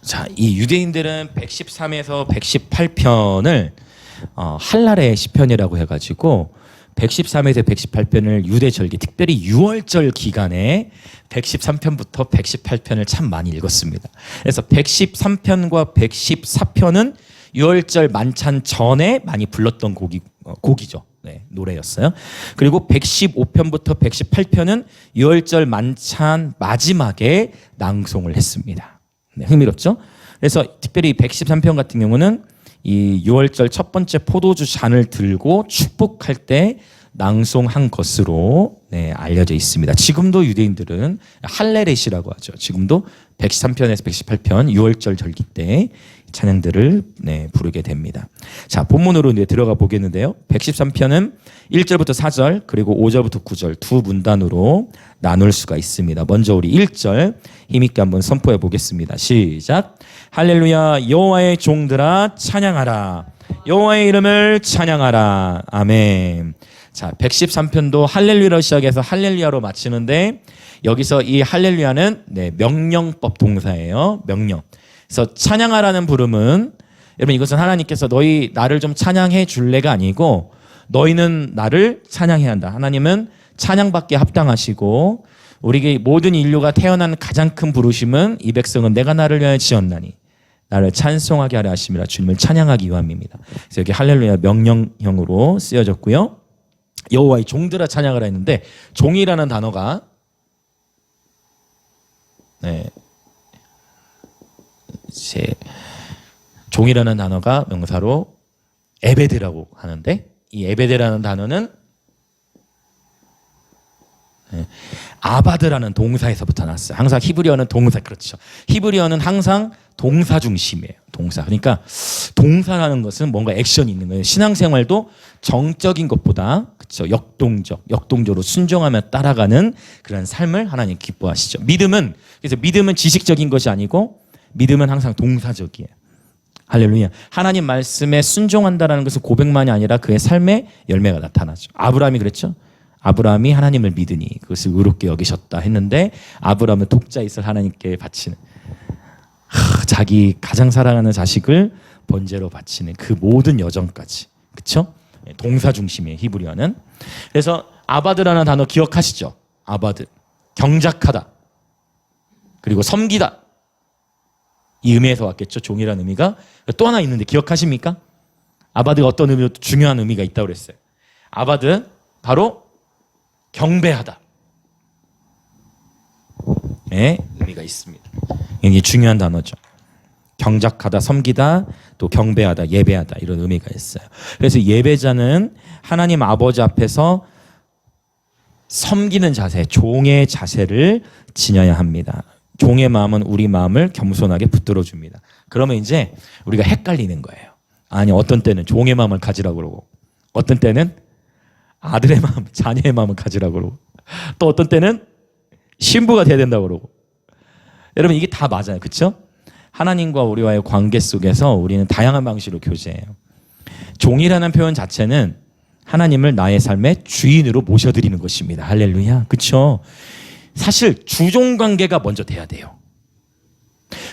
자, 이 유대인들은 113에서 118편을 할랄의 시편이라고 해가지고 113에서 118편을 유대절기, 특별히 6월절 기간에 113편부터 118편을 참 많이 읽었습니다. 그래서 113편과 114편은 6월절 만찬 전에 많이 불렀던 곡이죠. 네, 노래였어요. 그리고 115편부터 118편은 6월절 만찬 마지막에 낭송을 했습니다. 네, 흥미롭죠? 그래서 특별히 113편 같은 경우는 이 6월절 첫 번째 포도주 잔을 들고 축복할 때 낭송한 것으로 알려져 있습니다. 지금도 유대인들은 할레렛이라고 하죠. 지금도 113편에서 118편 6월절 절기 때 찬양들을 부르게 됩니다. 자, 본문으로 들어가 보겠는데요. 113편은 1절부터 4절 그리고 5절부터 9절 두 문단으로 나눌 수가 있습니다. 먼저 우리 1절 힘있게 한번 선포해 보겠습니다. 시작. 할렐루야, 여호와의 종들아 찬양하라. 여호와의 이름을 찬양하라. 아멘. 자, 113편도 할렐루야로 시작해서 할렐루야로 마치는데 여기서 이 할렐루야는 명령법 동사예요. 명령. 그래서 찬양하라는 부름은 여러분 이것은 하나님께서 너희 나를 좀 찬양해 줄래가 아니고 너희는 나를 찬양해야 한다. 하나님은 찬양받기에 합당하시고 우리 모든 인류가 태어난 가장 큰 부르심은 이 백성은 내가 나를 위하여 지었나니 나를 찬송하게 하려 하심이라. 주님을 찬양하기 위함입니다. 그래서 여기 할렐루야 명령형으로 쓰여졌고요. 여호와의 종들아 찬양하라 했는데 종이라는 단어가 종이라는 단어가 명사로 에베드라고 하는데 이 에베드라는 단어는 아바드라는 동사에서부터 났어요. 항상 히브리어는 동사, 그렇죠. 히브리어는 항상 동사 중심이에요. 동사. 그러니까 동사라는 것은 뭔가 액션이 있는 거예요. 신앙생활도 정적인 것보다 그렇죠. 역동적으로 순종하며 따라가는 그런 삶을 하나님 기뻐하시죠. 그래서 믿음은 지식적인 것이 아니고 믿음은 항상 동사적이에요. 할렐루야. 하나님 말씀에 순종한다는 것은 고백만이 아니라 그의 삶의 열매가 나타나죠. 아브라함이 그랬죠. 아브라함이 하나님을 믿으니 그것을 의롭게 여기셨다 했는데 아브라함은 독자이스를 하나님께 바치는 자기 가장 사랑하는 자식을 번제로 바치는 그 모든 여정까지, 그렇죠? 동사 중심이에요, 히브리어는. 그래서 아바드라는 단어 기억하시죠? 아바드, 경작하다, 그리고 섬기다, 이 의미에서 왔겠죠. 종이라는 의미가. 또 하나 있는데 기억하십니까? 아바드가 어떤 의미로 중요한 의미가 있다고 그랬어요. 아바드 바로 경배하다. 의미가 있습니다. 이게 중요한 단어죠. 경작하다, 섬기다, 또 경배하다, 예배하다 이런 의미가 있어요. 그래서 예배자는 하나님 아버지 앞에서 섬기는 자세, 종의 자세를 지녀야 합니다. 종의 마음은 우리 마음을 겸손하게 붙들어 줍니다. 그러면 이제 우리가 헷갈리는 거예요. 아니, 어떤 때는 종의 마음을 가지라고 그러고 어떤 때는 아들의 마음, 자녀의 마음을 가지라고 그러고 또 어떤 때는 신부가 돼야 된다고 그러고. 여러분 이게 다 맞아요. 그렇죠? 하나님과 우리와의 관계 속에서 우리는 다양한 방식으로 교제해요. 종이라는 표현 자체는 하나님을 나의 삶의 주인으로 모셔드리는 것입니다. 할렐루야. 그렇죠? 사실 주종관계가 먼저 돼야 돼요.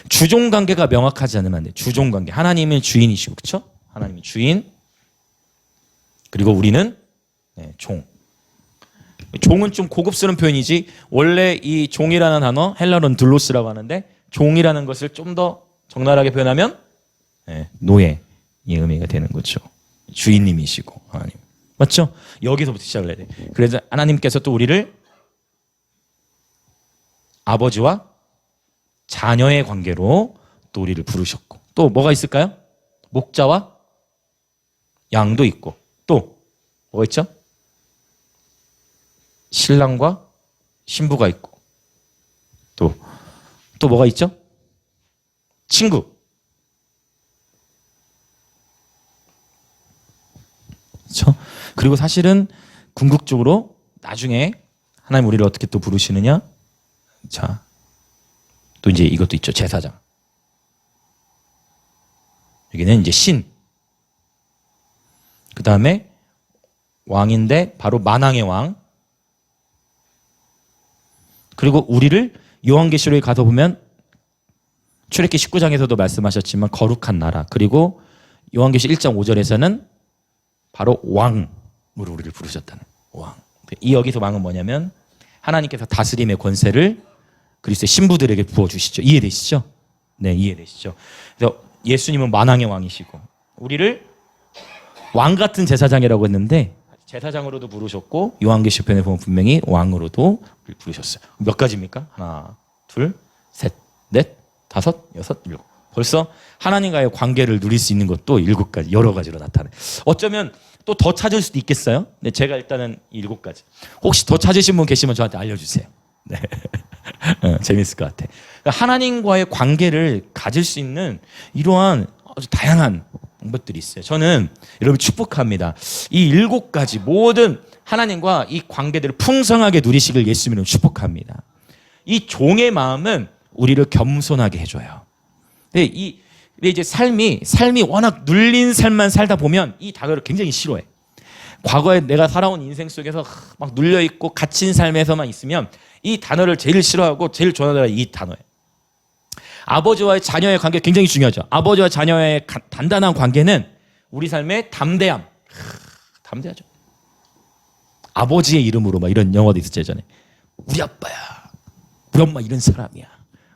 주종관계가 명확하지 않으면 안 돼요. 주종관계. 하나님이 주인이시고, 그렇죠? 하나님이 주인, 그리고 우리는 종. 종은 좀 고급스러운 표현이지 원래 이 종이라는 단어 헬라어는 둘로스라고 하는데 종이라는 것을 좀 더 적나라하게 표현하면 노예의 의미가 되는 거죠. 주인님이시고 하나님. 맞죠? 여기서부터 시작을 해야 돼. 그래서 하나님께서 또 우리를 아버지와 자녀의 관계로 또 우리를 부르셨고 또 뭐가 있을까요? 목자와 양도 있고 또 뭐가 있죠? 신랑과 신부가 있고 또 뭐가 있죠? 친구. 그렇죠? 그리고 사실은 궁극적으로 나중에 하나님 우리를 어떻게 또 부르시느냐? 자, 또 이제 이것도 있죠. 제사장. 여기는 이제 신. 그 다음에 왕인데 바로 만왕의 왕. 그리고 우리를 요한계시록에 가서 보면 출애굽기 19장에서도 말씀하셨지만 거룩한 나라, 그리고 요한계시 1장 5절에서는 바로 왕으로 우리를 부르셨다는 왕. 이 여기서 왕은 뭐냐면 하나님께서 다스림의 권세를 그리스도의 신부들에게 부어주시죠. 이해되시죠? 네, 이해되시죠? 그래서 예수님은 만왕의 왕이시고 우리를 왕 같은 제사장이라고 했는데 제사장으로도 부르셨고 요한계시편에 보면 분명히 왕으로도 부르셨어요. 몇 가지입니까? 하나, 둘, 셋, 넷, 다섯, 여섯, 일곱. 벌써 하나님과의 관계를 누릴 수 있는 것도 7가지, 여러 가지로 나타나요. 어쩌면 또 더 찾을 수도 있겠어요? 네, 제가 일단은 7가지. 혹시 더 찾으신 분 계시면 저한테 알려주세요. 네. 재밌을 것 같아. 하나님과의 관계를 가질 수 있는 이러한 아주 다양한 방법들이 있어요. 저는 여러분 축복합니다. 이 7가지 모든 하나님과 이 관계들을 풍성하게 누리시길 예수님으로 축복합니다. 이 종의 마음은 우리를 겸손하게 해줘요. 근데 이제 삶이 워낙 눌린 삶만 살다 보면 이 단어를 굉장히 싫어해. 과거에 내가 살아온 인생 속에서 막 눌려 있고 갇힌 삶에서만 있으면 이 단어를 제일 싫어하고 제일 좋아하는 이 단어예요. 아버지와의 자녀의 관계 굉장히 중요하죠. 아버지와 자녀의 단단한 관계는 우리 삶의 담대함. 담대하죠. 아버지의 이름으로 막 이런 영화도 있었죠, 예전에. 우리 아빠야. 우리 엄마 이런 사람이야.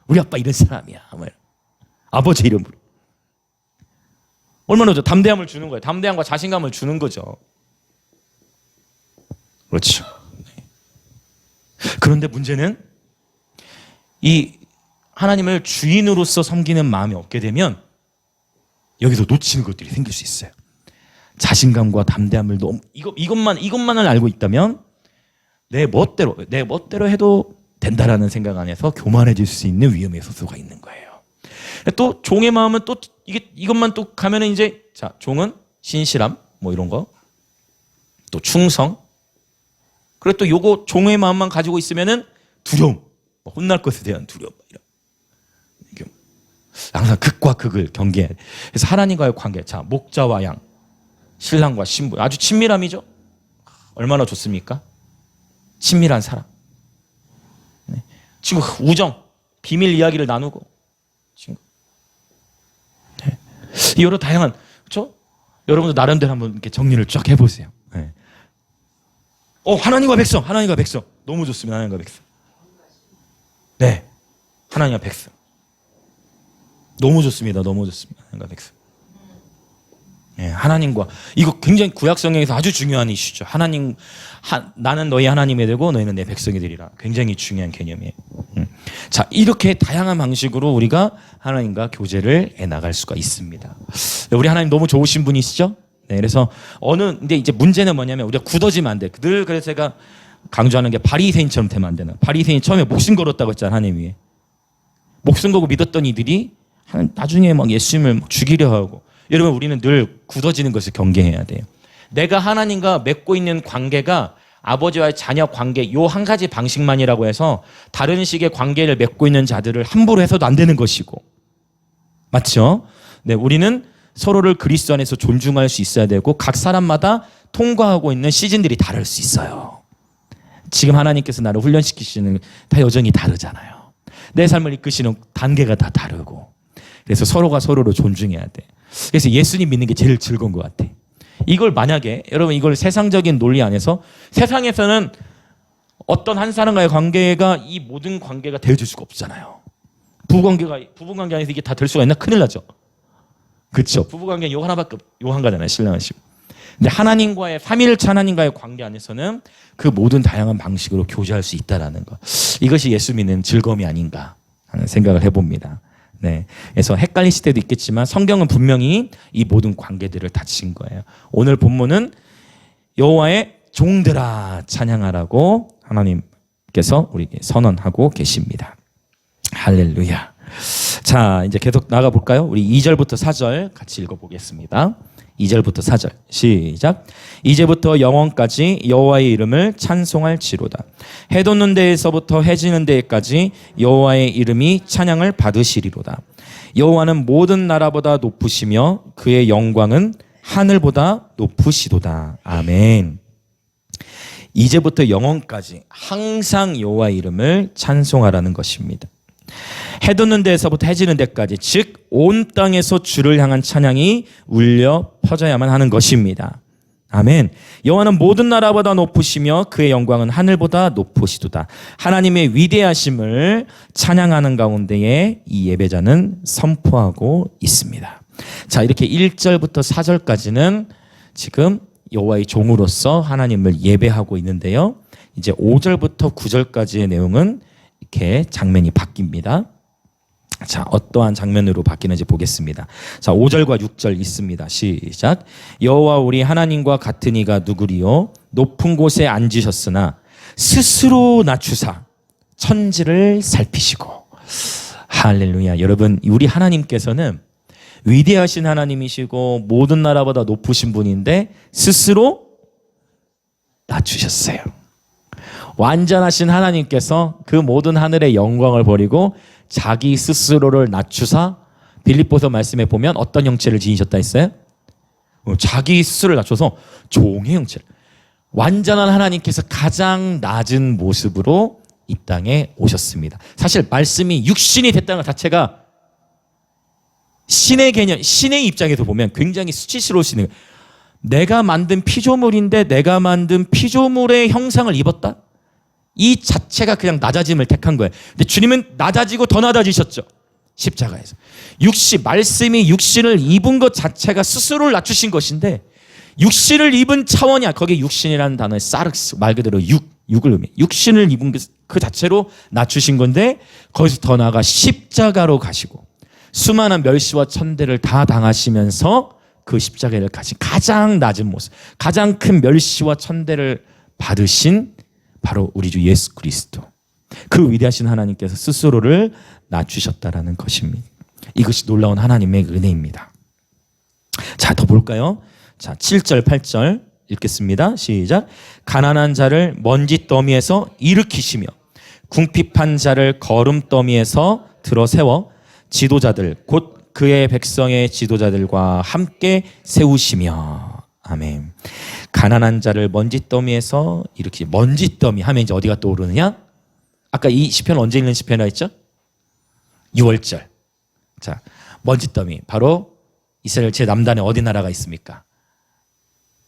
우리 아빠 이런 사람이야. 아버지 이름으로. 얼마나 좋죠. 담대함을 주는 거예요. 담대함과 자신감을 주는 거죠. 그렇죠. 그런데 문제는 이 하나님을 주인으로서 섬기는 마음이 없게 되면 여기서 놓치는 것들이 생길 수 있어요. 자신감과 담대함을 너무 이것만을 알고 있다면 내 멋대로 해도 된다라는 생각 안에서 교만해질 수 있는 위험의 소수가 있는 거예요. 또 종의 마음은 또 이것만 또 가면은 이제 자, 종은 신실함 뭐 이런 거, 또 충성, 그리고 또 요거 종의 마음만 가지고 있으면은 두려움, 혼날 것에 대한 두려움, 이런 항상 극과 극을 경계해야 돼. 그래서 하나님과의 관계, 자, 목자와 양, 신랑과 신부, 아주 친밀함이죠. 얼마나 좋습니까? 친밀한 사람. 네. 지금 우정, 비밀 이야기를 나누고, 친구. 네. 여러 다양한, 그렇죠? 여러분도 나름대로 한번 이렇게 정리를 쫙 해보세요. 네. 하나님과 백성, 너무 좋습니다. 하나님과 백성. 네, 하나님과 백성. 너무 좋습니다. 하나님과 백성. 네, 하나님과 이거 굉장히 구약 성경에서 아주 중요한 이슈죠. 나는 너희 하나님이 되고 너희는 내 백성이 되리라. 굉장히 중요한 개념이에요. 자, 이렇게 다양한 방식으로 우리가 하나님과 교제를 해나갈 수가 있습니다. 우리 하나님 너무 좋으신 분이시죠? 네, 그래서 근데 이제 문제는 뭐냐면 우리가 굳어지면 안 돼. 늘 그래서 제가 강조하는 게 바리새인처럼 되면 안 되나. 바리새인 처음에 목숨 걸었다고 했잖아, 하나님 위에. 목숨 걸고 믿었던 이들이 나중에 막 예수님을 죽이려 하고. 여러분, 우리는 늘 굳어지는 것을 경계해야 돼요. 내가 하나님과 맺고 있는 관계가 아버지와의 자녀 관계 요 한 가지 방식만이라고 해서 다른 식의 관계를 맺고 있는 자들을 함부로 해서도 안 되는 것이고. 맞죠? 네, 우리는 서로를 그리스도 안에서 존중할 수 있어야 되고 각 사람마다 통과하고 있는 시즌들이 다를 수 있어요. 지금 하나님께서 나를 훈련시키시는 다 여정이 다르잖아요. 내 삶을 이끄시는 단계가 다 다르고. 그래서 서로가 서로를 존중해야 돼. 그래서 예수님 믿는 게 제일 즐거운 것 같아. 이걸 만약에 여러분 이걸 세상적인 논리 안에서 세상에서는 어떤 한 사람과의 관계가 이 모든 관계가 되어줄 수가 없잖아요. 부부관계 안에서 이게 다 될 수가 있나? 큰일 나죠. 그렇죠. 부부관계는 요 하나밖에 요 한 가잖아요. 신랑은 씨. 근데 하나님과의 삼위일체 하나님과의 관계 안에서는 그 모든 다양한 방식으로 교제할 수 있다라는 것. 이것이 예수 믿는 즐거움이 아닌가 하는 생각을 해봅니다. 네. 그래서 헷갈리실 때도 있겠지만 성경은 분명히 이 모든 관계들을 다친 거예요. 오늘 본문은 여호와의 종들아 찬양하라고 하나님께서 우리에게 선언하고 계십니다. 할렐루야. 자, 이제 계속 나가 볼까요? 우리 2절부터 4절 같이 읽어보겠습니다. 2절부터 4절 시작. 이제부터 영원까지 여호와의 이름을 찬송할지로다. 해 돋는 데에서부터 해 지는 데까지 여호와의 이름이 찬양을 받으시리로다. 여호와는 모든 나라보다 높으시며 그의 영광은 하늘보다 높으시도다. 아멘. 이제부터 영원까지 항상 여호와의 이름을 찬송하라는 것입니다. 해 돋는 데에서부터 해지는 데까지, 즉 온 땅에서 주를 향한 찬양이 울려 퍼져야만 하는 것입니다. 아멘. 여호와는 모든 나라보다 높으시며 그의 영광은 하늘보다 높으시도다. 하나님의 위대하심을 찬양하는 가운데에 이 예배자는 선포하고 있습니다. 자, 이렇게 1절부터 4절까지는 지금 여호와의 종으로서 하나님을 예배하고 있는데요. 이제 5절부터 9절까지의 내용은 이렇게 장면이 바뀝니다. 자, 어떠한 장면으로 바뀌는지 보겠습니다. 자, 5절과 6절 있습니다. 시작. 여호와 우리 하나님과 같은 이가 누구리요? 높은 곳에 앉으셨으나 스스로 낮추사 천지를 살피시고. 할렐루야. 여러분, 우리 하나님께서는 위대하신 하나님이시고 모든 나라보다 높으신 분인데 스스로 낮추셨어요. 완전하신 하나님께서 그 모든 하늘의 영광을 버리고 자기 스스로를 낮추사, 빌립보서 말씀에 보면 어떤 형체를 지니셨다 했어요? 자기 스스로를 낮춰서 종의 형체를. 완전한 하나님께서 가장 낮은 모습으로 이 땅에 오셨습니다. 사실 말씀이 육신이 됐다는 것 자체가 신의 개념, 신의 입장에서 보면 굉장히 수치스러우신 거예요. 내가 만든 피조물인데 내가 만든 피조물의 형상을 입었다? 이 자체가 그냥 낮아짐을 택한 거예요. 근데 주님은 낮아지고 더 낮아지셨죠. 십자가에서. 말씀이 육신을 입은 것 자체가 스스로를 낮추신 것인데 육신을 입은 차원이야. 거기에 육신이라는 단어의 사르스, 말 그대로 육을 의미해. 육신을 입은 그 자체로 낮추신 건데 거기서 더 나아가 십자가로 가시고 수많은 멸시와 천대를 다 당하시면서 그 십자가를 가신 가장 낮은 모습, 가장 큰 멸시와 천대를 받으신 바로 우리 주 예수 그리스도. 그 위대하신 하나님께서 스스로를 낮추셨다라는 것입니다. 이것이 놀라운 하나님의 은혜입니다. 자, 더 볼까요? 자, 7절, 8절 읽겠습니다. 시작. 가난한 자를 먼지 더미에서 일으키시며 궁핍한 자를 거름 더미에서 들어 세워 지도자들 곧 그의 백성의 지도자들과 함께 세우시며. 아멘. 가난한 자를 먼지 더미에서 이렇게, 먼지 더미 하면 이제 어디가 떠오르느냐? 아까 이 시편 언제 읽는 시편이라 했죠? 6월절. 자, 먼지 더미 바로 이스라엘 제 남단에 어디 나라가 있습니까?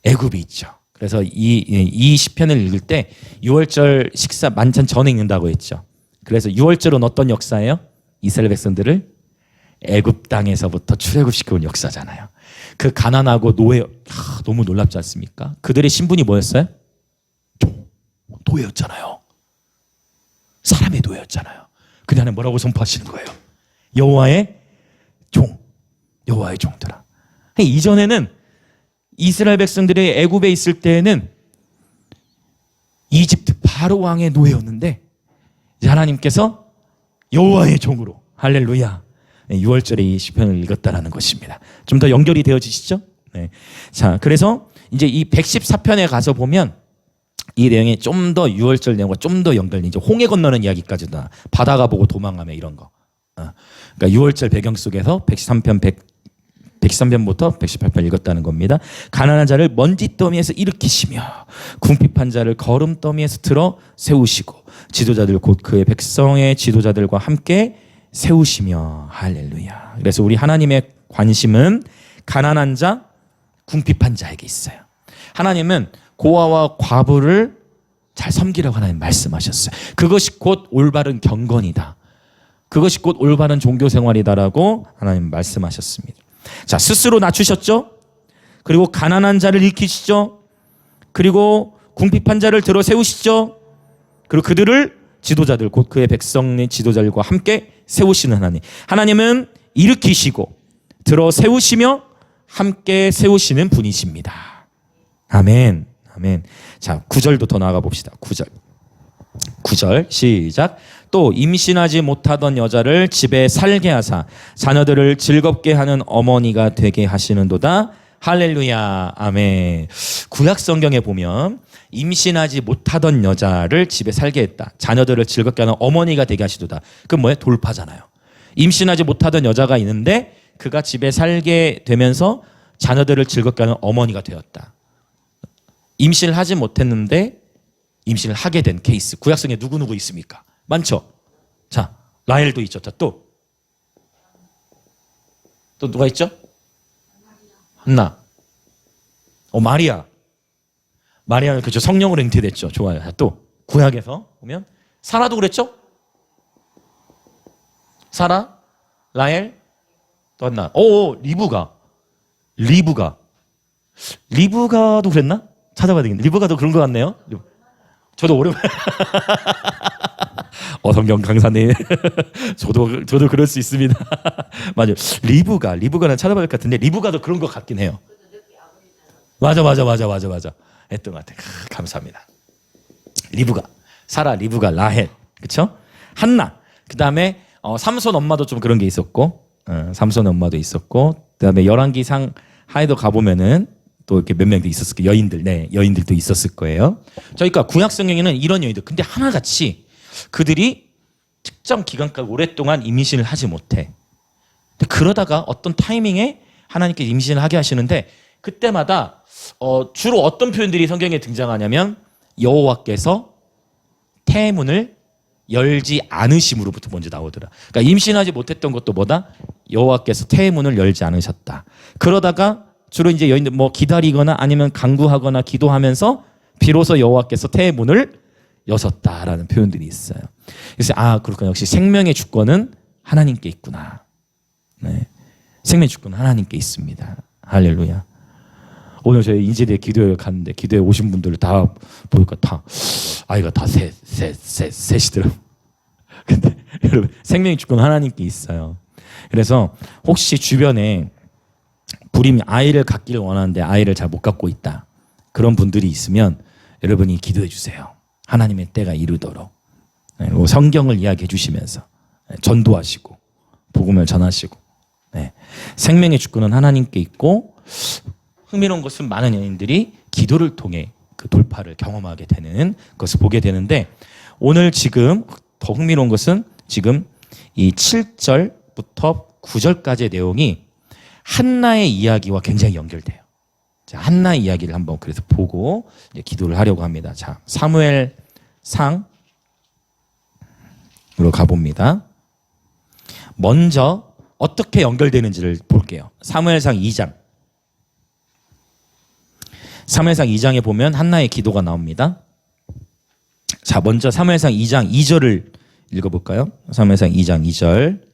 애굽이 있죠. 그래서 이 시편을 읽을 때 6월절 식사 만찬 전에 읽는다고 했죠. 그래서 6월절은 어떤 역사예요? 이스라엘 백성들을 애굽 땅에서부터 출애굽시켜온 역사잖아요. 그 가난하고 노예, 너무 놀랍지 않습니까? 그들의 신분이 뭐였어요? 노예였잖아요. 사람의 노예였잖아요. 그다음에 뭐라고 선포하시는 거예요? 여호와의 종, 여호와의 종들아. 이전에는 이스라엘 백성들이 애굽에 있을 때에는 이집트 바로 왕의 노예였는데 이제 하나님께서 여호와의 종으로, 할렐루야, 6월절에 이 시편을 읽었다라는 것입니다. 좀 더 연결이 되어지시죠? 네. 자, 그래서 이제 이 114편에 가서 보면 이 내용이 좀 더 6월절 내용과 좀 더 연결이, 이제 홍해 건너는 이야기까지도 나, 바다가 보고 도망가며 이런 거. 그러니까 6월절 배경 속에서 113편부터 118편 읽었다는 겁니다. 가난한 자를 먼지 더미에서 일으키시며 궁핍한 자를 거름 더미에서 들어 세우시고 지도자들 곧 그의 백성의 지도자들과 함께 세우시며. 할렐루야. 그래서 우리 하나님의 관심은 가난한 자, 궁핍한 자에게 있어요. 하나님은 고아와 과부를 잘 섬기라고 하나님 말씀하셨어요. 그것이 곧 올바른 경건이다. 그것이 곧 올바른 종교생활이다라고 하나님 말씀하셨습니다. 자, 스스로 낮추셨죠? 그리고 가난한 자를 일으키시죠? 그리고 궁핍한 자를 들어 세우시죠? 그리고 그들을 지도자들 곧 그의 백성의 지도자들과 함께 세우시는 하나님. 하나님은 일으키시고 들어 세우시며 함께 세우시는 분이십니다. 아멘. 아멘. 자, 9절도 더 나아가 봅시다. 9절 시작. 또 임신하지 못하던 여자를 집에 살게 하사 자녀들을 즐겁게 하는 어머니가 되게 하시는도다. 할렐루야. 아멘. 구약 성경에 보면 임신하지 못하던 여자를 집에 살게 했다. 자녀들을 즐겁게 하는 어머니가 되게 하시도다. 그건 뭐예요? 돌파잖아요. 임신하지 못하던 여자가 있는데 그가 집에 살게 되면서 자녀들을 즐겁게 하는 어머니가 되었다. 임신을 하지 못했는데 임신을 하게 된 케이스. 구약성에 누구누구 있습니까? 많죠? 자, 라헬도 있죠. 또 누가 있죠? 한나. 마리아. 마리아는 그죠. 성령으로 잉태됐죠. 좋아요. 또 구약에서 보면 사라도 그랬죠? 사라, 라헬, 또 한나. 리브가도 그랬나? 찾아봐야 되겠네. 리브가도 그런 것 같네요. 저도 오랜만에 성경 강사님 저도 그럴 수 있습니다. 맞아요. 리브가는 찾아봐야 할 것 같은데 리브가도 그런 것 같긴 해요. 맞아. 했던 것 같아요. 감사합니다. 리브가, 사라, 리브가, 라헬, 그렇죠? 한나. 그 다음에 삼손 엄마도 좀 그런 게 있었고, 삼손 엄마도 있었고, 그 다음에 열왕기상 하에도 가보면은 또 이렇게 몇 명도 있었을 거예요. 여인들도 있었을 거예요. 그러니까 구약 성경에는 이런 여인들, 근데 하나같이 그들이 특정 기간까지 오랫동안 임신을 하지 못해. 근데 그러다가 어떤 타이밍에 하나님께 임신을 하게 하시는데 그때마다 주로 어떤 표현들이 성경에 등장하냐면 여호와께서 태문을 열지 않으심으로부터 먼저 나오더라. 그러니까 임신하지 못했던 것도 뭐다? 여호와께서 태문을 열지 않으셨다. 그러다가 주로 이제 여인들 기다리거나 아니면 간구하거나 기도하면서 비로소 여호와께서 태문을 여셨다라는 표현들이 있어요. 그래서 그렇구나. 역시 생명의 주권은 하나님께 있구나. 네. 생명의 주권은 하나님께 있습니다. 할렐루야. 오늘 저희 인제대 기도회 갔는데 기도회 오신 분들을 다 보니까 다 아이가 다 셋이더라고. 근데 여러분 생명의 주권 하나님께 있어요. 그래서 혹시 주변에 불임이 아이를 갖기를 원하는데 아이를 잘 못 갖고 있다. 그런 분들이 있으면 여러분이 기도해 주세요. 하나님의 때가 이르도록. 성경을 이야기해 주시면서 전도하시고 복음을 전하시고. 생명의 주권은 하나님께 있고 흥미로운 것은 많은 연인들이 기도를 통해 그 돌파를 경험하게 되는 것을 보게 되는데 오늘 지금 더 흥미로운 것은 지금 이 7절부터 9절까지의 내용이 한나의 이야기와 굉장히 연결돼요. 자, 한나의 이야기를 한번 그래서 보고 이제 기도를 하려고 합니다. 자, 사무엘상으로 가봅니다. 먼저 어떻게 연결되는지를 볼게요. 사무엘상 2장. 사무엘상 2장에 보면 한나의 기도가 나옵니다. 자, 먼저 사무엘상 2장 2절을 읽어볼까요? 사무엘상 2장 2절.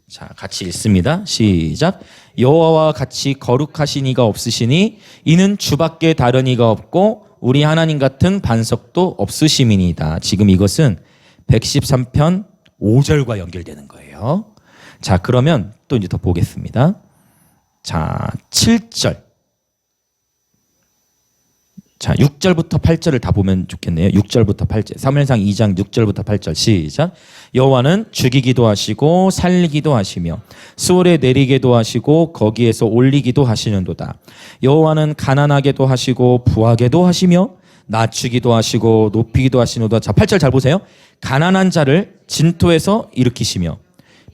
자, 같이 읽습니다. 시작. 여호와와 같이 거룩하신 이가 없으시니 이는 주밖에 다른 이가 없고 우리 하나님 같은 반석도 없으심이니이다. 지금 이것은 113편 5절과 연결되는 거예요. 자, 그러면 또 이제 더 보겠습니다. 자, 7절. 자, 6절부터 8절을 다 보면 좋겠네요. 6절부터 8절. 사무엘상 2장 6절부터 8절 시작. 여호와는 죽이기도 하시고 살리기도 하시며 수월에 내리게도 하시고 거기에서 올리기도 하시는도다. 여호와는 가난하게도 하시고 부하게도 하시며 낮추기도 하시고 높이기도 하시는도다. 자, 8절 잘 보세요. 가난한 자를 진토에서 일으키시며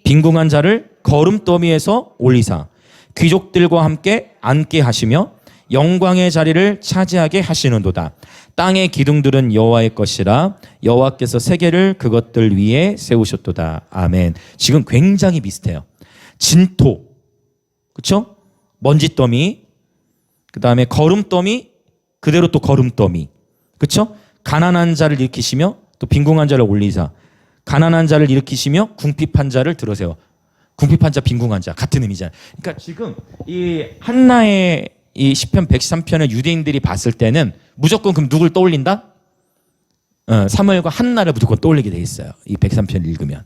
빈궁한 자를 거름더미에서 올리사 귀족들과 함께 앉게 하시며 영광의 자리를 차지하게 하시는도다. 땅의 기둥들은 여호와의 것이라 여호와께서 세계를 그것들 위에 세우셨도다. 아멘. 지금 굉장히 비슷해요. 진토, 그렇죠? 먼지더미, 그 다음에 거름더미, 그대로 또 거름더미, 그렇죠? 가난한 자를 일으키시며 또 빈궁한 자를 올리사 가난한 자를 일으키시며 궁핍한 자를 들으세요. 궁핍한 자, 빈궁한 자 같은 의미잖아요. 그러니까 지금 이 한나의 이 시편 113편을 유대인들이 봤을 때는 무조건 그럼 누굴 떠올린다? 사무엘과 한나를 무조건 떠올리게 돼 있어요. 이 103편을 읽으면.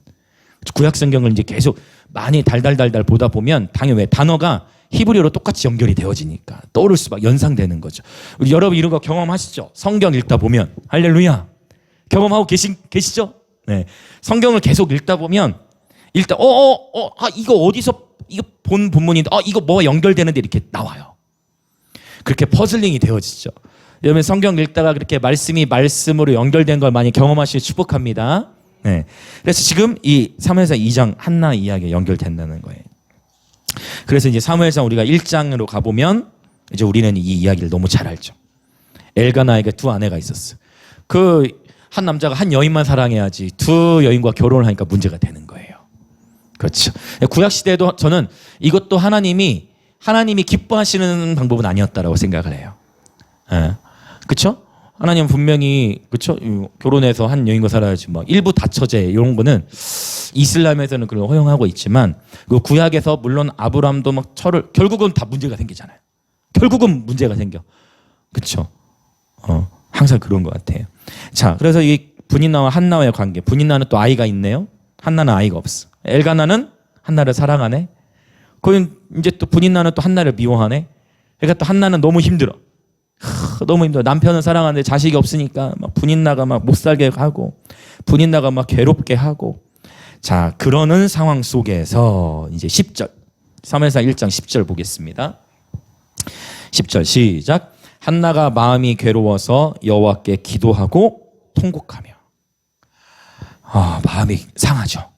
구약 성경을 이제 계속 많이 달달달달 보다 보면 당연히 왜 단어가 히브리어로 똑같이 연결이 되어지니까 떠오를 수밖에 연상되는 거죠. 우리 여러분 이런 거 경험하시죠? 성경 읽다 보면 할렐루야. 경험하고 계시죠? 네. 성경을 계속 읽다 보면 일단 이거 어디서 이거 본 본문인데 이거 뭐가 연결되는데 이렇게 나와요. 그렇게 퍼즐링이 되어지죠. 여러분 성경 읽다가 그렇게 말씀이 말씀으로 연결된 걸 많이 경험하시길 축복합니다. 네. 그래서 지금 이 사무엘상 2장 한나 이야기가 연결된다는 거예요. 그래서 이제 사무엘상 우리가 1장으로 가보면 이제 우리는 이 이야기를 너무 잘 알죠. 엘가나에게 두 아내가 있었어. 그 한 남자가 한 여인만 사랑해야지 두 여인과 결혼을 하니까 문제가 되는 거예요. 그렇죠. 구약 시대에도 저는 이것도 하나님이 기뻐하시는 방법은 아니었다라고 생각을 해요. 예. 그렇죠? 하나님은 분명히 그렇죠? 결혼해서 한 여인과 살아야지 뭐 일부 다처제 이런 거는 이슬람에서는 그걸 허용하고 있지만 그 구약에서 물론 아브라함도 막 철을 결국은 다 문제가 생기잖아요. 결국은 문제가 생겨. 그렇죠? 항상 그런 것 같아요. 자, 그래서 이 분인나와 한나와의 관계. 분인나는 또 아이가 있네요. 한나는 아이가 없어. 엘가나는 한나를 사랑하네. 그건 이제 또 분인나는 또 한나를 미워하네. 그러니까 또 한나는 너무 힘들어. 너무 힘들어. 남편은 사랑하는데 자식이 없으니까 막 분인나가 막 못 살게 하고 분인나가 막 괴롭게 하고. 자, 그러는 상황 속에서 이제 10절 사무엘상 1장 10절 보겠습니다. 10절 시작. 한나가 마음이 괴로워서 여호와께 기도하고 통곡하며. 마음이 상하죠.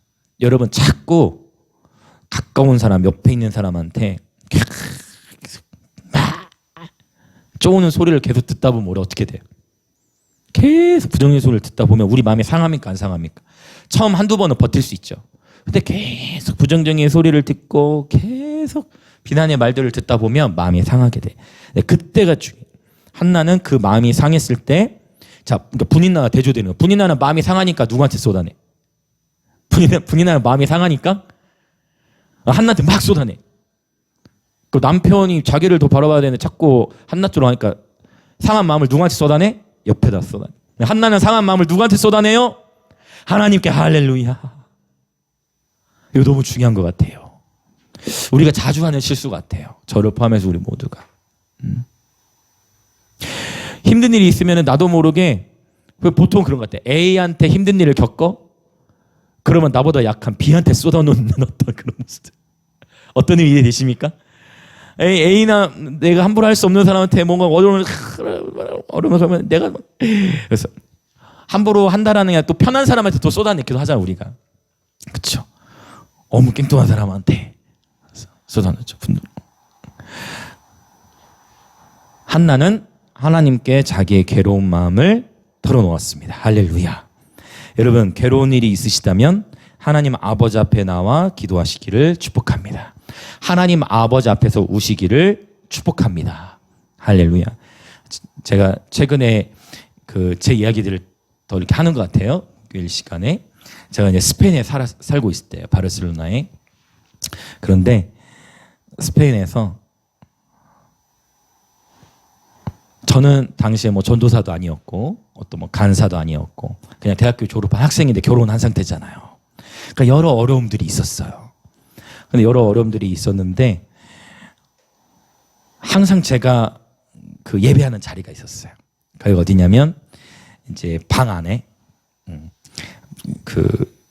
여러분 자꾸 가까운 사람 옆에 있는 사람한테 쪼우는 소리를 계속 듣다 보면 우리 어떻게 돼요? 계속 부정적인 소리를 듣다 보면 우리 마음이 상합니까 안 상합니까? 처음 한두 번은 버틸 수 있죠. 근데 계속 부정적인 소리를 듣고 계속 비난의 말들을 듣다 보면 마음이 상하게 돼. 그때가 중요해요. 한나는 그 마음이 상했을 때, 자, 그러니까 분인나가 대조되는 거예요. 분인나는 마음이 상하니까 누구한테 쏟아내? 분인나는 마음이 상하니까 한나한테 막 쏟아내. 그 남편이 자기를 더 바라봐야 되는데 자꾸 한나 쪽으로 하니까 상한 마음을 누구한테 쏟아내? 옆에다 쏟아내. 한나는 상한 마음을 누구한테 쏟아내요? 하나님께. 할렐루야. 이거 너무 중요한 것 같아요. 우리가 자주 하는 실수 같아요. 저를 포함해서 우리 모두가. 힘든 일이 있으면 나도 모르게 보통 그런 것 같아요. A한테 힘든 일을 겪어? 그러면 나보다 약한 B한테 쏟아놓는 어떤 그런 모습. 어떤 의미 되십니까? A나 내가 함부로 할 수 없는 사람한테 뭔가 어려움을 그러면 내가 그래서 함부로 한다라는 게 또 편한 사람한테 또 쏟아내기도 하잖아 우리가. 그렇죠? 어머 깽뚱한 사람한테 쏟아냈죠. 한나는 하나님께 자기의 괴로운 마음을 털어놓았습니다. 할렐루야. 여러분 괴로운 일이 있으시다면 하나님 아버지 앞에 나와 기도하시기를 축복합니다. 하나님 아버지 앞에서 우시기를 축복합니다. 할렐루야. 제가 최근에 제 이야기들을 더 이렇게 하는 것 같아요. 일 시간에 제가 이제 스페인에 살고 있을 때요. 바르셀로나에. 그런데 스페인에서 저는 당시에 뭐 전도사도 아니었고 어떤 뭐 간사도 아니었고 그냥 대학교 졸업한 학생인데 결혼한 상태잖아요. 그러니까 여러 어려움들이 있었어요. 근데 여러 어려움들이 있었는데 항상 제가 그 예배하는 자리가 있었어요. 거기가 어디냐면 이제 방 안에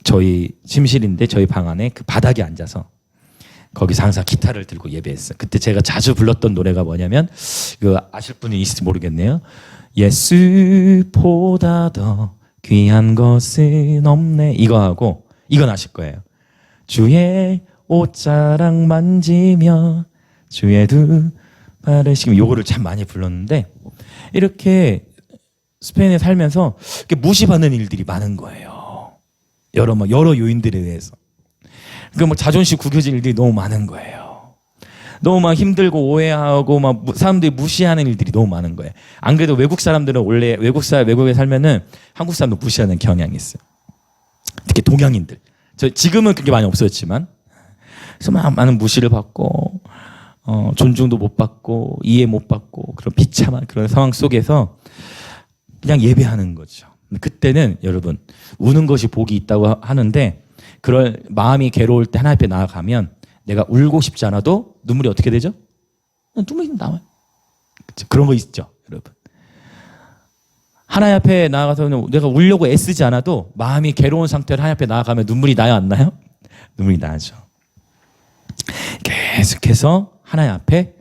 저희 침실인데 저희 방 안에 그 바닥에 앉아서 거기서 항상 기타를 들고 예배했어요. 그때 제가 자주 불렀던 노래가 뭐냐면 이거 아실 분이 있을지 모르겠네요. 예수보다 더 귀한 것은 없네. 이거하고 이건 아실 거예요. 주의 옷자락 만지며 주의 두 발을 씻기며. 요거를 참 많이 불렀는데 이렇게 스페인에 살면서 이렇게 무시받는 일들이 많은 거예요. 여러 요인들에 의해서. 그러니까 뭐 자존심 구겨진 일들이 너무 많은 거예요. 너무 막 힘들고 오해하고 막 사람들이 무시하는 일들이 너무 많은 거예요. 안 그래도 외국 사람들은 원래 외국에 살면은 한국 사람도 무시하는 경향이 있어요. 특히 동양인들. 지금은 그게 많이 없어졌지만 그래서 막 많은 무시를 받고 존중도 못 받고 이해 못 받고 그런 비참한 그런 상황 속에서 그냥 예배하는 거죠. 그때는 여러분 우는 것이 복이 있다고 하는데 그럴 마음이 괴로울 때 하나님 앞에 나아가면 내가 울고 싶지 않아도 눈물이 어떻게 되죠? 눈물이 나와요. 그렇죠? 그런 거 있죠, 여러분. 하나님 앞에 나아가서는 내가 울려고 애쓰지 않아도 마음이 괴로운 상태로 하나님 앞에 나아가면 눈물이 나요, 안 나요? 눈물이 나죠. 계속해서 하나님 앞에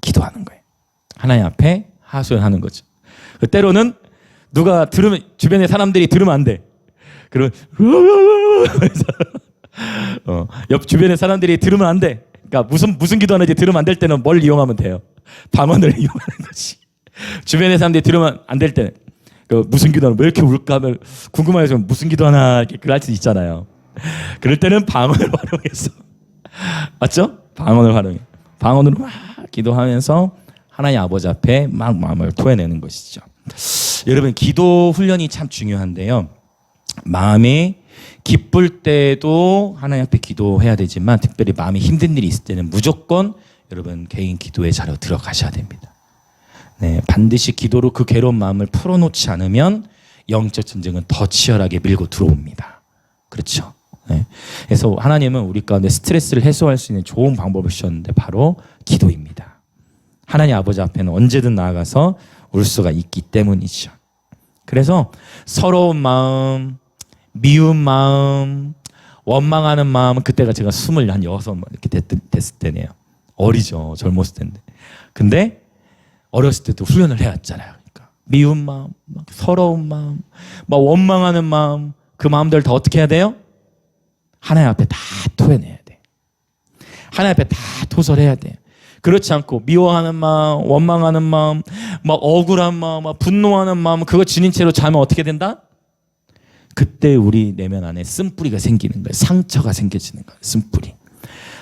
기도하는 거예요. 하나님 앞에 하소연하는 거죠. 때로는 누가 들으면 주변에 사람들이 들으면 안 돼. 그런 옆 주변의 사람들이 들으면 안 돼. 그러니까 무슨 기도하는지 들으면 안 될 때는 뭘 이용하면 돼요? 방언을 이용하는 거지. 주변의 사람들이 들으면 안 될 때는 그 무슨 기도하나 왜 이렇게 울까 하면 궁금해서 무슨 기도하나 이렇게 그럴 수 있잖아요. 그럴 때는 방언을 활용해서 맞죠? 방언을 활용해. 방언으로 막 기도하면서 하나님 아버지 앞에 막 마음을 토해내는 것이죠. 여러분 기도 훈련이 참 중요한데요. 마음이 기쁠 때도 하나님 앞에 기도해야 되지만 특별히 마음이 힘든 일이 있을 때는 무조건 여러분 개인 기도의 자리로 들어가셔야 됩니다. 네, 반드시 기도로 그 괴로운 마음을 풀어놓지 않으면 영적 전쟁은 더 치열하게 밀고 들어옵니다. 그렇죠? 네. 그래서 하나님은 우리 가운데 스트레스를 해소할 수 있는 좋은 방법을 주셨는데 바로 기도입니다. 하나님 아버지 앞에는 언제든 나아가서 올 수가 있기 때문이죠. 그래서 서러운 마음, 미운 마음, 원망하는 마음은 그때가 제가 26 이렇게 됐을 때네요. 어리죠. 젊었을 텐데. 근데 어렸을 때도 훈련을 해왔잖아요. 그러니까 미운 마음, 막 서러운 마음, 막 원망하는 마음, 그 마음들 다 어떻게 해야 돼요? 하나님 앞에 다 토해내야 돼. 하나님 앞에 다 토설해야 돼. 그렇지 않고 미워하는 마음, 원망하는 마음, 막 억울한 마음, 막 분노하는 마음 그거 지닌 채로 자면 어떻게 된다? 그때 우리 내면 안에 쓴뿌리가 생기는 거예요. 상처가 생겨지는 거예요. 쓴뿌리.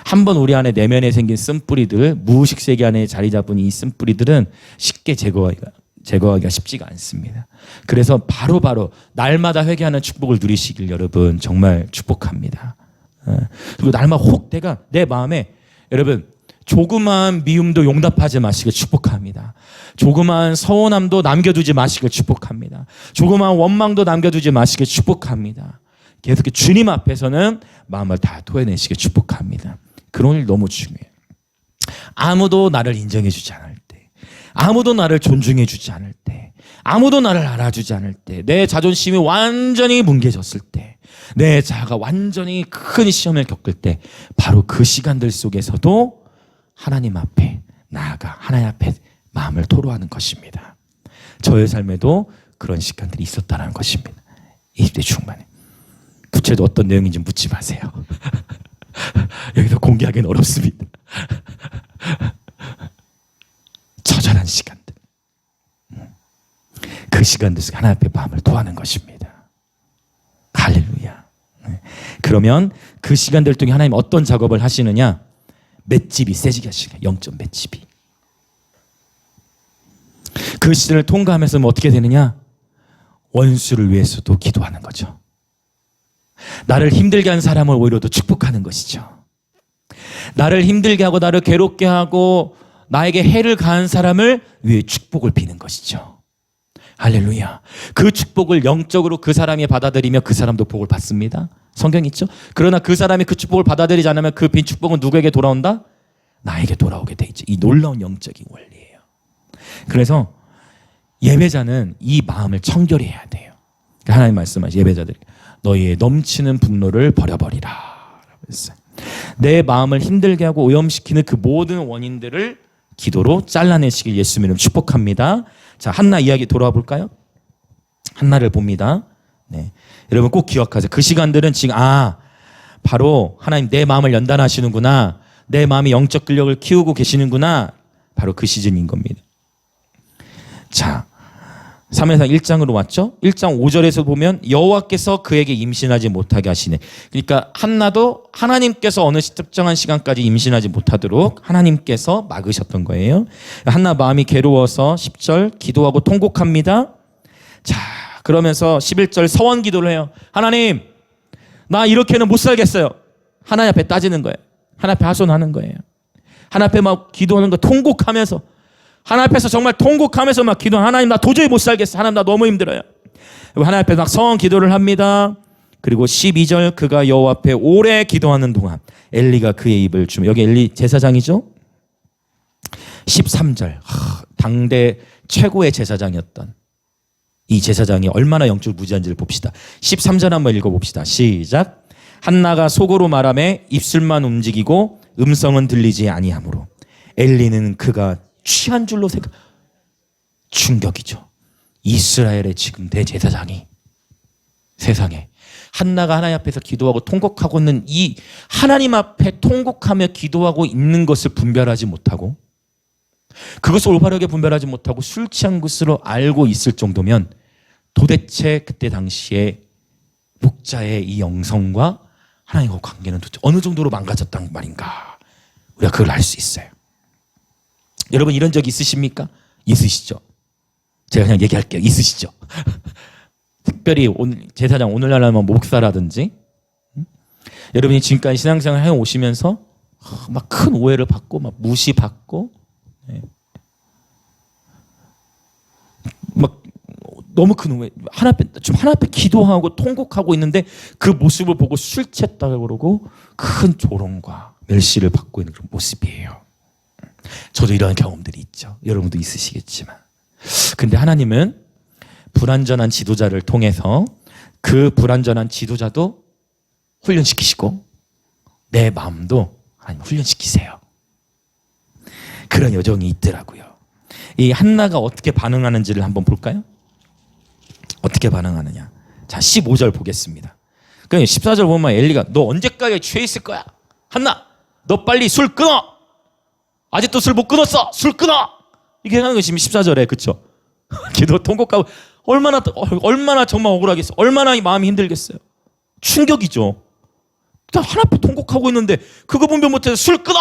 한번 우리 안에 내면에 생긴 쓴뿌리들, 무의식 세계 안에 자리 잡은 이 쓴뿌리들은 쉽게 제거하기가 쉽지가 않습니다. 그래서 바로바로 날마다 회개하는 축복을 누리시길 여러분 정말 축복합니다. 그리고 날마다 혹 내 마음에 여러분 조그마한 미움도 용납하지 마시길 축복합니다. 조그마한 서운함도 남겨두지 마시길 축복합니다. 조그마한 원망도 남겨두지 마시길 축복합니다. 계속 주님 앞에서는 마음을 다 토해내시길 축복합니다. 그런 일 너무 중요해요. 아무도 나를 인정해주지 않을 때, 아무도 나를 존중해주지 않을 때, 아무도 나를 알아주지 않을 때, 내 자존심이 완전히 뭉개졌을 때, 내 자아가 완전히 큰 시험을 겪을 때 바로 그 시간들 속에서도 하나님 앞에 나아가 하나님 앞에 마음을 토로하는 것입니다. 저의 삶에도 그런 시간들이 있었다는 것입니다. 20대 중반에. 구체적으로 어떤 내용인지 묻지 마세요. 여기서 공개하기는 어렵습니다. 처절한 시간들. 그 시간들 속에 하나님 앞에 마음을 토하는 것입니다. 할렐루야. 그러면 그 시간들 중에 하나님 어떤 작업을 하시느냐? 맷집이 세지게 하시니까 영적 맷집이. 그 시즌을 통과하면서 어떻게 되느냐? 원수를 위해서도 기도하는 거죠. 나를 힘들게 한 사람을 오히려 더 축복하는 것이죠. 나를 힘들게 하고 나를 괴롭게 하고 나에게 해를 가한 사람을 위해 축복을 비는 것이죠. 할렐루야. 그 축복을 영적으로 그 사람이 받아들이며 그 사람도 복을 받습니다. 성경 있죠? 그러나 그 사람이 그 축복을 받아들이지 않으면 그 빈 축복은 누구에게 돌아온다? 나에게 돌아오게 돼 있죠. 이 놀라운 영적인 원리예요. 그래서 예배자는 이 마음을 청결히 해야 돼요. 하나님 말씀하신 예배자들이 너희의 넘치는 분노를 버려버리라. 내 마음을 힘들게 하고 오염시키는 그 모든 원인들을 기도로 잘라내시길 예수 이름으로 축복합니다. 자, 한나 이야기 돌아와 볼까요? 한나를 봅니다. 네. 여러분 꼭 기억하세요. 그 시간들은 지금 바로 하나님 내 마음을 연단하시는구나. 내 마음의 영적 근력을 키우고 계시는구나. 바로 그 시즌인 겁니다. 자, 사무엘상 1장으로 왔죠? 1장 5절에서 보면 여호와께서 그에게 임신하지 못하게 하시네. 그러니까 한나도 하나님께서 어느 특정한 시간까지 임신하지 못하도록 하나님께서 막으셨던 거예요. 한나 마음이 괴로워서 10절 기도하고 통곡합니다. 자, 그러면서 11절 서원 기도를 해요. 하나님, 나 이렇게는 못 살겠어요. 하나님 앞에 따지는 거예요. 하나님 앞에 하소연하는 거예요. 하나님 앞에 막 기도하는 거 통곡하면서 하나님 앞에서 정말 통곡하면서 막 기도하는 하나님 나 도저히 못 살겠어. 하나님 나 너무 힘들어요. 그리고 하나님 앞에 막 서원 기도를 합니다. 그리고 12절 그가 여호와 앞에 오래 기도하는 동안 엘리가 그의 입을 주며 여기 엘리 제사장이죠. 13절 당대 최고의 제사장이었던 이 제사장이 얼마나 영적으로 무지한지를 봅시다. 13절 한번 읽어봅시다. 시작. 한나가 속으로 말하며 입술만 움직이고 음성은 들리지 아니하므로 엘리는 그가 취한 줄로 생각. 충격이죠. 이스라엘의 지금 대제사장이 세상에 한나가 하나님 앞에서 기도하고 통곡하고 있는 이 하나님 앞에 통곡하며 기도하고 있는 것을 분별하지 못하고 그것을 올바르게 분별하지 못하고 술 취한 것으로 알고 있을 정도면 도대체 그때 당시에 목자의 이 영성과 하나님과 관계는 도대체 어느 정도로 망가졌단 말인가? 우리가 그걸 알 수 있어요. 여러분 이런 적 있으십니까? 있으시죠? 제가 그냥 얘기할게요. 있으시죠? 특별히 제사장 오늘날 하면 목사라든지 여러분이 지금까지 신앙생활 해오시면서 막 큰 오해를 받고 막 무시받고 막 너무 큰 오해 하나님께 기도하고 통곡하고 있는데 그 모습을 보고 술 취했다고 그러고 큰 조롱과 멸시를 받고 있는 그런 모습이에요. 저도 이런 경험들이 있죠. 여러분도 있으시겠지만. 근데 하나님은 불완전한 지도자를 통해서 그 불완전한 지도자도 훈련시키시고 내 마음도 하나님 훈련시키세요. 그런 여정이 있더라고요. 이 한나가 어떻게 반응하는지를 한번 볼까요? 어떻게 반응하느냐. 자, 15절 보겠습니다. 그러니까 14절 보면 엘리가 너 언제까지 취해 있을 거야? 한나, 너 빨리 술 끊어. 아직도 술 못 끊었어. 술 끊어. 이게 하는 것이 14절에 그쵸? 기도 통곡하고 얼마나 정말 억울하겠어. 얼마나 이 마음이 힘들겠어요. 충격이죠. 하나 앞에 통곡하고 있는데 그거 분별 못해서 술 끊어.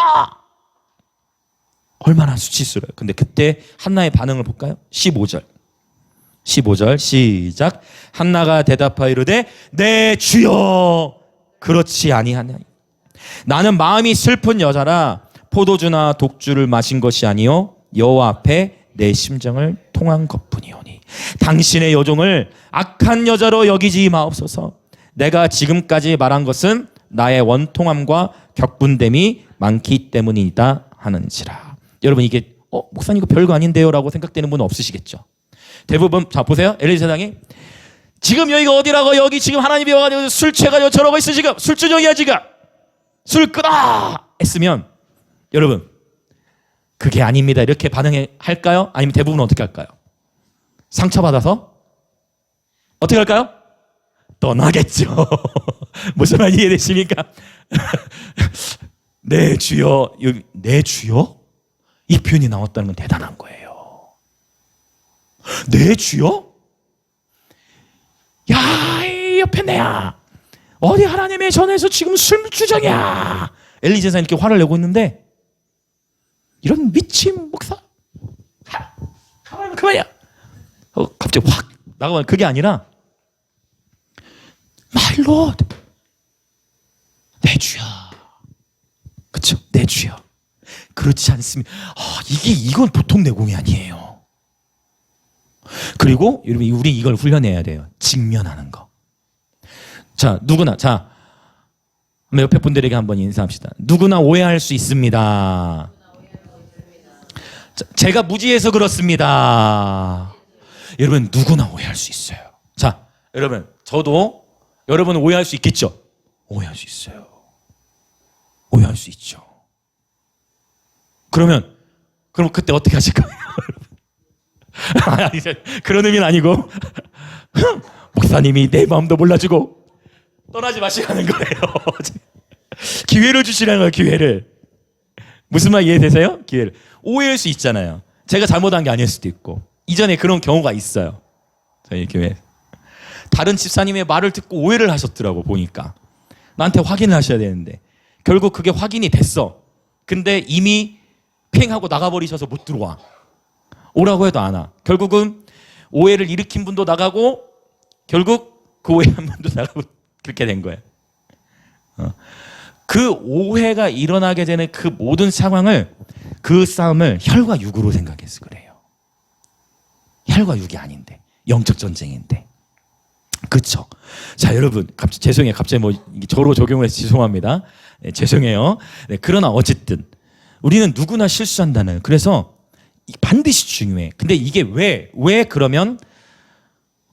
얼마나 수치스러워요. 근데 그때 한나의 반응을 볼까요? 15절 시작. 한나가 대답하여 이르되 내 주여 그렇지 아니하나니 나는 마음이 슬픈 여자라 포도주나 독주를 마신 것이 아니요 여호와 앞에 내 심정을 통한 것뿐이오니 당신의 여종을 악한 여자로 여기지 마옵소서. 내가 지금까지 말한 것은 나의 원통함과 격분됨이 많기 때문이다 하는지라. 여러분 이게 목사님 이거 별거 아닌데요 라고 생각되는 분은 없으시겠죠. 대부분 자 보세요. 엘리사장이 지금 여기가 어디라고 여기 지금 하나님이 와가지고 술 취해가지고 저러고 있어 지금 술주정이야 지금 술 끊어 했으면 여러분 그게 아닙니다 이렇게 반응할까요? 아니면 대부분 어떻게 할까요? 상처받아서 어떻게 할까요? 떠나겠죠. 무슨 말 이해되십니까? 내 주여 여기 내 주여? 이 표현이 나왔다는 건 대단한 거예요. 내 주여? 야, 이 옆에 내야. 어디 하나님의 전에서 지금 술주정이야. 엘리 제사장이 이렇게 화를 내고 있는데 이런 미친 목사. 가만히 그만이야. 갑자기 확 나가면 그게 아니라 My Lord. 내 주여. 그렇죠? 내 주여. 그렇지 않습니다. 이건 보통 내공이 아니에요. 그리고 여러분 우리 이걸 훈련해야 돼요. 직면하는 거. 자, 누구나 자 옆에 분들에게 한번 인사합시다. 누구나 오해할 수 있습니다. 자, 제가 무지해서 그렇습니다. 여러분 누구나 오해할 수 있어요. 자, 여러분 저도 여러분 오해할 수 있겠죠? 오해할 수 있어요. 오해할 수 있죠. 그럼 그때 어떻게 하실까요? 그런 의미는 아니고 목사님이 내 마음도 몰라주고 떠나지 마시라는 거예요. 기회를 주시라는 거예요. 기회를. 무슨 말 이해되세요? 기회를. 오해할 수 있잖아요. 제가 잘못한 게 아닐 수도 있고 이전에 그런 경우가 있어요. 저희 교회 다른 집사님의 말을 듣고 오해를 하셨더라고. 보니까 나한테 확인을 하셔야 되는데 결국 그게 확인이 됐어. 근데 이미 팽하고 나가버리셔서 못 들어와. 오라고 해도 안 와. 결국은 오해를 일으킨 분도 나가고 결국 그 오해한 분도 나가고 그렇게 된 거예요. 그 오해가 일어나게 되는 그 모든 상황을 그 싸움을 혈과 육으로 생각해서 그래요. 혈과 육이 아닌데 영적 전쟁인데. 그렇죠. 자 여러분 죄송해요. 갑자기 저로 적용해서 죄송합니다. 네, 죄송해요. 네, 그러나 어쨌든 우리는 누구나 실수한다는. 그래서 반드시 중요해. 근데 이게 왜 그러면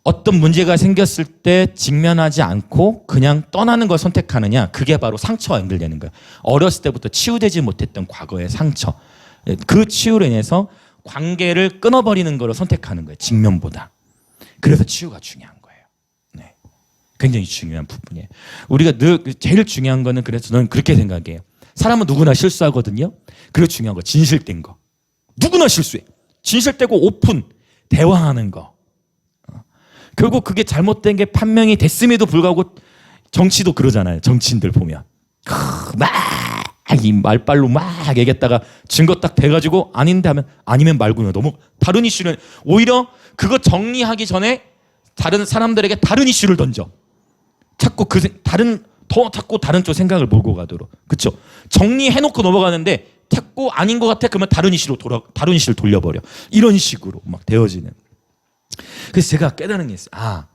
어떤 문제가 생겼을 때 직면하지 않고 그냥 떠나는 걸 선택하느냐. 그게 바로 상처와 연결되는 거예요. 어렸을 때부터 치유되지 못했던 과거의 상처. 그 치유로 인해서 관계를 끊어버리는 걸 선택하는 거예요. 직면보다. 그래서 치유가 중요한 거예요. 네. 굉장히 중요한 부분이에요. 우리가 제일 중요한 거는 그래서 저는 그렇게 생각해요. 사람은 누구나 실수하거든요. 그리고 중요한 거 진실된 거. 누구나 실수해. 진실되고 오픈 대화하는 거. 결국 그게 잘못된 게 판명이 됐음에도 불구하고 정치도 그러잖아요. 정치인들 보면 막 이 말빨로 막 얘기했다가 증거 딱 돼가지고 아닌데 하면 아니면 말고요. 너무 다른 이슈를 오히려 그거 정리하기 전에 다른 사람들에게 다른 이슈를 던져. 자꾸 자꾸 다른 쪽 생각을 몰고 가도록. 그렇죠? 정리해놓고 넘어가는데 자꾸 아닌 것 같아. 그러면 다른 이슈를 돌려버려. 이런 식으로 막 되어지는. 그래서 제가 깨달은 게 있어요.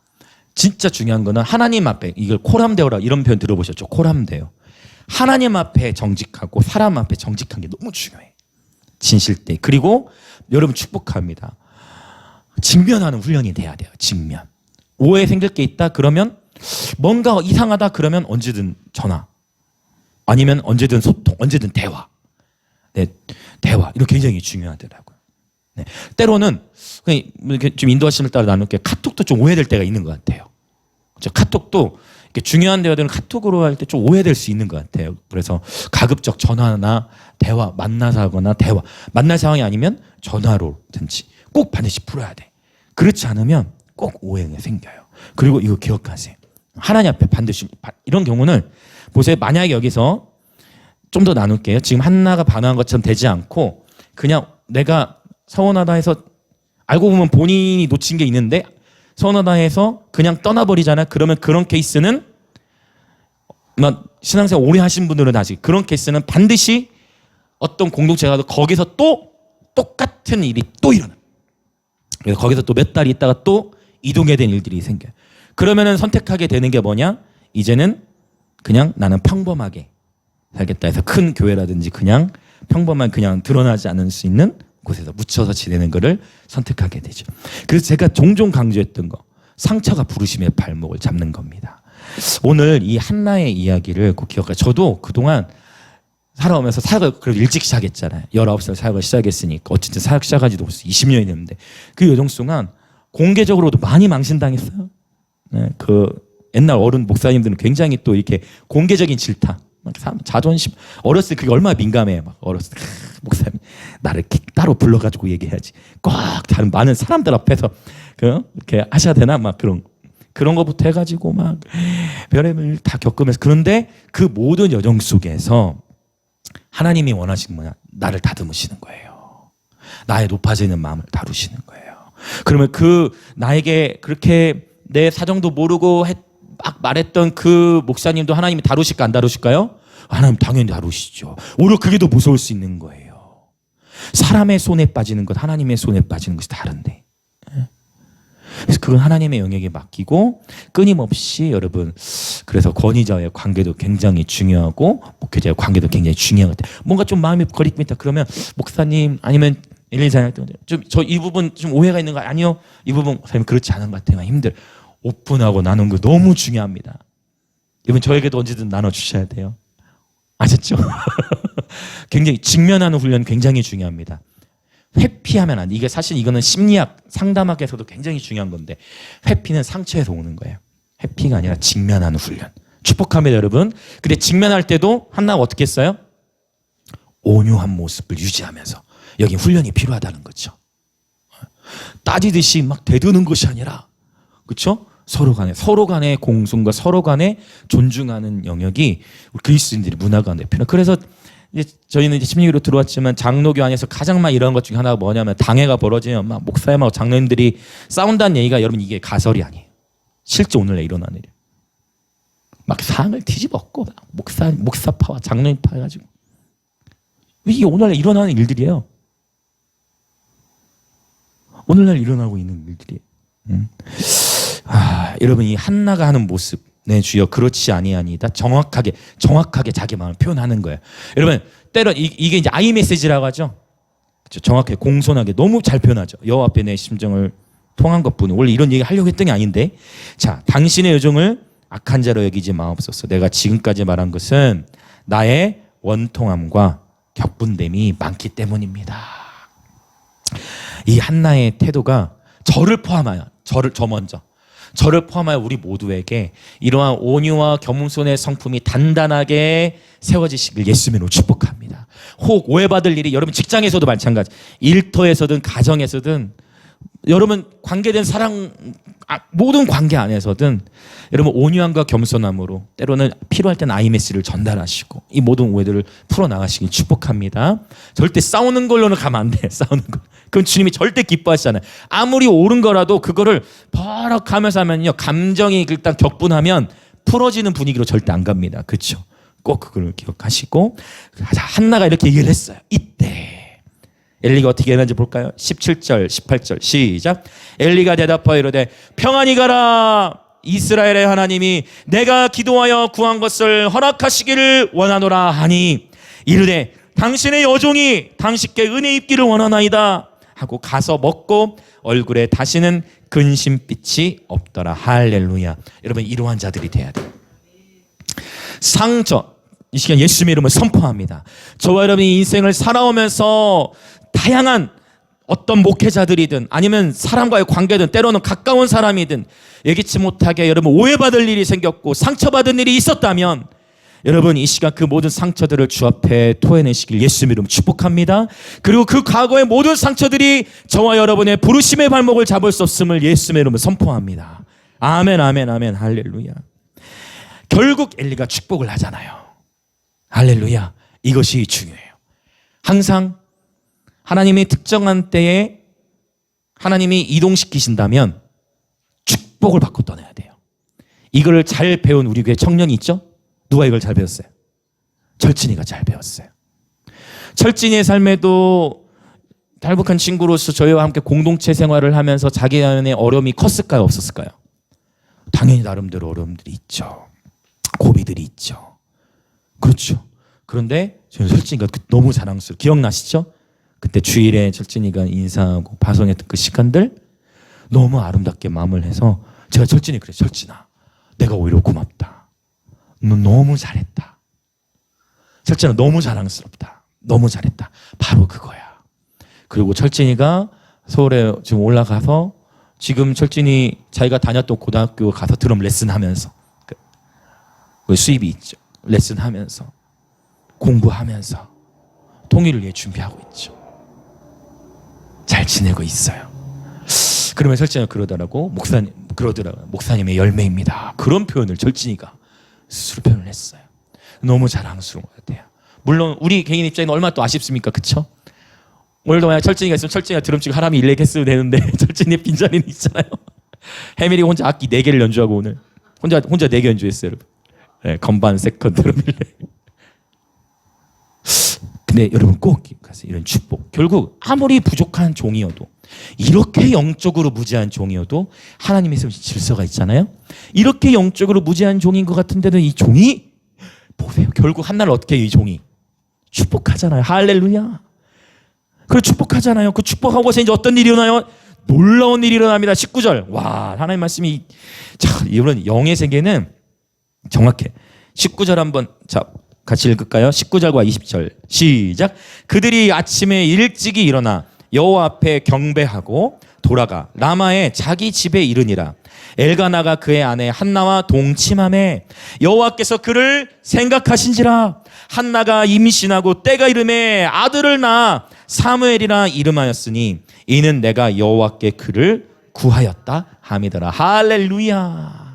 진짜 중요한 거는 하나님 앞에 이걸 코람데오라 이런 표현 들어보셨죠? 코람데오. 하나님 앞에 정직하고 사람 앞에 정직한 게 너무 중요해. 진실돼. 그리고 여러분 축복합니다. 직면하는 훈련이 돼야 돼요. 직면. 오해 생길 게 있다 그러면 뭔가 이상하다 그러면 언제든 전화. 아니면 언제든 소통. 언제든 대화. 네, 대화. 이거 굉장히 중요하더라고요. 네. 때로는 좀 인도하심을 따라 나눌 게 카톡도 좀 오해될 때가 있는 것 같아요. 그렇죠? 카톡도 이렇게 중요한 대화들은 카톡으로 할 때 좀 오해될 수 있는 것 같아요. 그래서 가급적 전화나 대화, 만나서 하거나 대화, 만날 상황이 아니면 전화로든지 꼭 반드시 풀어야 돼. 그렇지 않으면 꼭 오해가 생겨요. 그리고 이거 기억하세요. 하나님 앞에 반드시 이런 경우는 보세요. 만약에 여기서 좀 더 나눌게요. 지금 한나가 반응한 것처럼 되지 않고 그냥 내가 서운하다 해서 알고 보면 본인이 놓친 게 있는데 서운하다 해서 그냥 떠나버리잖아. 그러면 그런 케이스는 신앙생활 오래 하신 분들은 아직 그런 케이스는 반드시 어떤 공동체가 거기서 또 똑같은 일이 또 일어나. 그래서 거기서 또 몇 달 있다가 또 이동해야 되는 일들이 생겨요. 그러면은 선택하게 되는 게 뭐냐? 이제는 그냥 나는 평범하게 살겠다 해서 큰 교회라든지 그냥 평범한 그냥 드러나지 않을 수 있는 곳에서 묻혀서 지내는 것을 선택하게 되죠. 그래서 제가 종종 강조했던 거 상처가 부르심의 발목을 잡는 겁니다. 오늘 이 한나의 이야기를 꼭 기억하세요. 저도 그동안 살아오면서 사역을 그래도 일찍 시작했잖아요. 19살 사역을 시작했으니까 어쨌든 사역 시작한 지도 벌써 20년이 됐는데 그 여정 동안 공개적으로도 많이 망신당했어요. 네, 그 옛날 어른 목사님들은 굉장히 또 이렇게 공개적인 질타 자존심 어렸을 때 그게 얼마나 민감해. 막 어렸을 때 목사님 나를 따로 불러가지고 얘기해야지 꼭 다른 많은 사람들 앞에서 이렇게 하셔야 되나 막 그런 거부터 해가지고 막 별의별 다 겪으면서 그런데 그 모든 여정 속에서 하나님이 원하시는 뭐냐 나를 다듬으시는 거예요. 나의 높아지는 마음을 다루시는 거예요. 그러면 그 나에게 그렇게 내 사정도 모르고 막 말했던 그 목사님도 하나님이 다루실까 안 다루실까요? 하나님 당연히 다루시죠. 오히려 그게 더 무서울 수 있는 거예요. 사람의 손에 빠지는 것 하나님의 손에 빠지는 것이 다른데. 그래서 그건 하나님의 영역에 맡기고 끊임없이 여러분 그래서 권위자와의 관계도 굉장히 중요하고 목회자의 관계도 굉장히 중요한 것 같아요. 뭔가 좀 마음이 거리낌이 있다 그러면 목사님 아니면 일일사님 좀 저 이 부분 좀 오해가 있는 거 아니요? 이 부분 목사님 그렇지 않은 것 같아요. 힘들 오픈하고 나눈 거 너무 중요합니다. 이번 저에게도 언제든 나눠주셔야 돼요. 아셨죠? 굉장히 직면하는 훈련 굉장히 중요합니다. 회피하면 안 돼. 이게 사실 이거는 심리학 상담학에서도 굉장히 중요한 건데 회피는 상처에서 오는 거예요. 회피가 아니라 직면하는 훈련. 축복합니다 여러분. 근데 직면할 때도 한나가 어떻게 했어요? 온유한 모습을 유지하면서 여기 훈련이 필요하다는 거죠. 따지듯이 막 대드는 것이 아니라 그렇죠? 서로 간의 공손과 서로 간의 존중하는 영역이 우리 그리스도인들이 문화 가운데 필요. 그래서 이제 저희는 이제 심리교로 들어왔지만 장로교 안에서 가장 많이 이런 것 중에 하나가 뭐냐면 당회가 벌어지면 막 목사님하고 장로님들이 싸운다는 얘기가 여러분 이게 가설이 아니에요. 실제 오늘날 일어나는 일이에요. 막 상을 뒤집었고 목사파와 장로님파 해가지고 이게 오늘날 일어나는 일들이에요. 오늘날 일어나고 있는 일들이에요. 여러분 이 한나가 하는 모습 네 주여 그렇지 아니하니다 정확하게 자기 마음을 표현하는 거예요. 여러분 때론 이게 이제 아이 메시지라고 하죠. 그렇죠? 정확하게 공손하게 너무 잘 표현하죠. 여호와 앞에 내 심정을 통한 것뿐. 원래 이런 얘기 하려고 했던 게 아닌데 자 당신의 여정을 악한 자로 여기지 마옵소서. 내가 지금까지 말한 것은 나의 원통함과 격분됨이 많기 때문입니다. 이 한나의 태도가 저를 포함하여 저를 포함하여 우리 모두에게 이러한 온유와 겸손의 성품이 단단하게 세워지시길 예수님으로 축복합니다. 혹 오해받을 일이 여러분 직장에서도 마찬가지 일터에서든 가정에서든 여러분 관계된 사랑 모든 관계 안에서든 여러분 온유함과 겸손함으로 때로는 필요할 땐 아이메시를 전달하시고 이 모든 오해들을 풀어나가시길 축복합니다. 절대 싸우는 걸로는 가면 안 돼. 싸우는 거. 그건 주님이 절대 기뻐하시잖아요. 아무리 옳은 거라도 그거를 버럭하면서 하면요. 감정이 일단 격분하면 풀어지는 분위기로 절대 안 갑니다. 그렇죠? 꼭 그걸 기억하시고 한나가 이렇게 얘기를 했어요. 이때 엘리가 어떻게 했는지 볼까요? 17절 18절 시작. 엘리가 대답하여 이르되 평안히 가라. 이스라엘의 하나님이 내가 기도하여 구한 것을 허락하시기를 원하노라 하니 이르되 당신의 여종이 당신께 은혜 입기를 원하나이다 하고 가서 먹고 얼굴에 다시는 근심빛이 없더라. 할렐루야. 여러분 이러한 자들이 돼야 돼요. 상처 이 시간 예수님의 이름을 선포합니다. 저와 여러분이 인생을 살아오면서 다양한 어떤 목회자들이든 아니면 사람과의 관계든 때로는 가까운 사람이든 예기치 못하게 여러분 오해받을 일이 생겼고 상처받은 일이 있었다면 여러분 이 시간 그 모든 상처들을 주 앞에 토해내시길 예수님 이름 축복합니다. 그리고 그 과거의 모든 상처들이 저와 여러분의 부르심의 발목을 잡을 수 없음을 예수님의 이름으로 선포합니다. 아멘 아멘 아멘 할렐루야. 결국 엘리가 축복을 하잖아요. 할렐루야. 이것이 중요해요. 항상 하나님이 특정한 때에 하나님이 이동시키신다면 축복을 받고 떠나야 돼요. 이걸 잘 배운 우리 교회 청년이 있죠? 누가 이걸 잘 배웠어요? 철진이가 잘 배웠어요. 철진이의 삶에도 탈북한 친구로서 저희와 함께 공동체 생활을 하면서 자기 안에 어려움이 컸을까요? 없었을까요? 당연히 나름대로 어려움들이 있죠. 고비들이 있죠. 그렇죠. 그런데 저는 철진이가 너무 자랑스러워. 기억나시죠? 그때 주일에 철진이가 인사하고 파송했던 그 시간들 너무 아름답게 마음을 해서 제가 철진이 그래. 철진아 내가 오히려 고맙다. 너 너무 잘했다. 철진아 너무 자랑스럽다. 너무 잘했다. 바로 그거야. 그리고 철진이가 서울에 지금 올라가서 지금 철진이 자기가 다녔던 고등학교 가서 드럼 레슨하면서 그 수입이 있죠. 레슨하면서 공부하면서 통일을 위해 준비하고 있죠. 잘 지내고 있어요. 그러면 철진이가 그러더라고. 목사님의 열매입니다. 그런 표현을 철진이가 스스로 표현을 했어요. 너무 자랑스러운 것 같아요. 물론 우리 개인 입장에는 얼마나 또 아쉽습니까? 그쵸? 오늘도 만약 철진이가 있으면 철진이가 드럼 치고 하람이 일렉 했으면 되는데 철진이의 빈자리는 있잖아요. 해밀이 혼자 악기 4개를 연주하고 오늘 혼자 4개 연주했어요. 여러분. 네, 건반, 세컨, 드럼, 일렉. 근데 여러분 꼭 가서 이런 축복. 결국 아무리 부족한 종이어도 이렇게 영적으로 무지한 종이어도 하나님의 질서가 있잖아요. 이렇게 영적으로 무지한 종인 것 같은데도 이 종이 보세요. 결국 한날 어떻게 이 종이 축복하잖아요. 할렐루야. 그래 축복하잖아요. 그 축복하고서 이제 어떤 일이 일어나요? 놀라운 일이 일어납니다. 19절. 와 하나님 말씀이 자 이런 영의 세계는 정확해. 19절 한번 자 같이 읽을까요? 19절과 20절 시작. 그들이 아침에 일찍이 일어나 여호와 앞에 경배하고 돌아가 라마에 자기 집에 이르니라. 엘가나가 그의 아내 한나와 동침하매 여호와께서 그를 생각하신지라. 한나가 임신하고 때가 이름에 아들을 낳아 사무엘이라 이름하였으니 이는 내가 여호와께 그를 구하였다 함이더라. 할렐루야.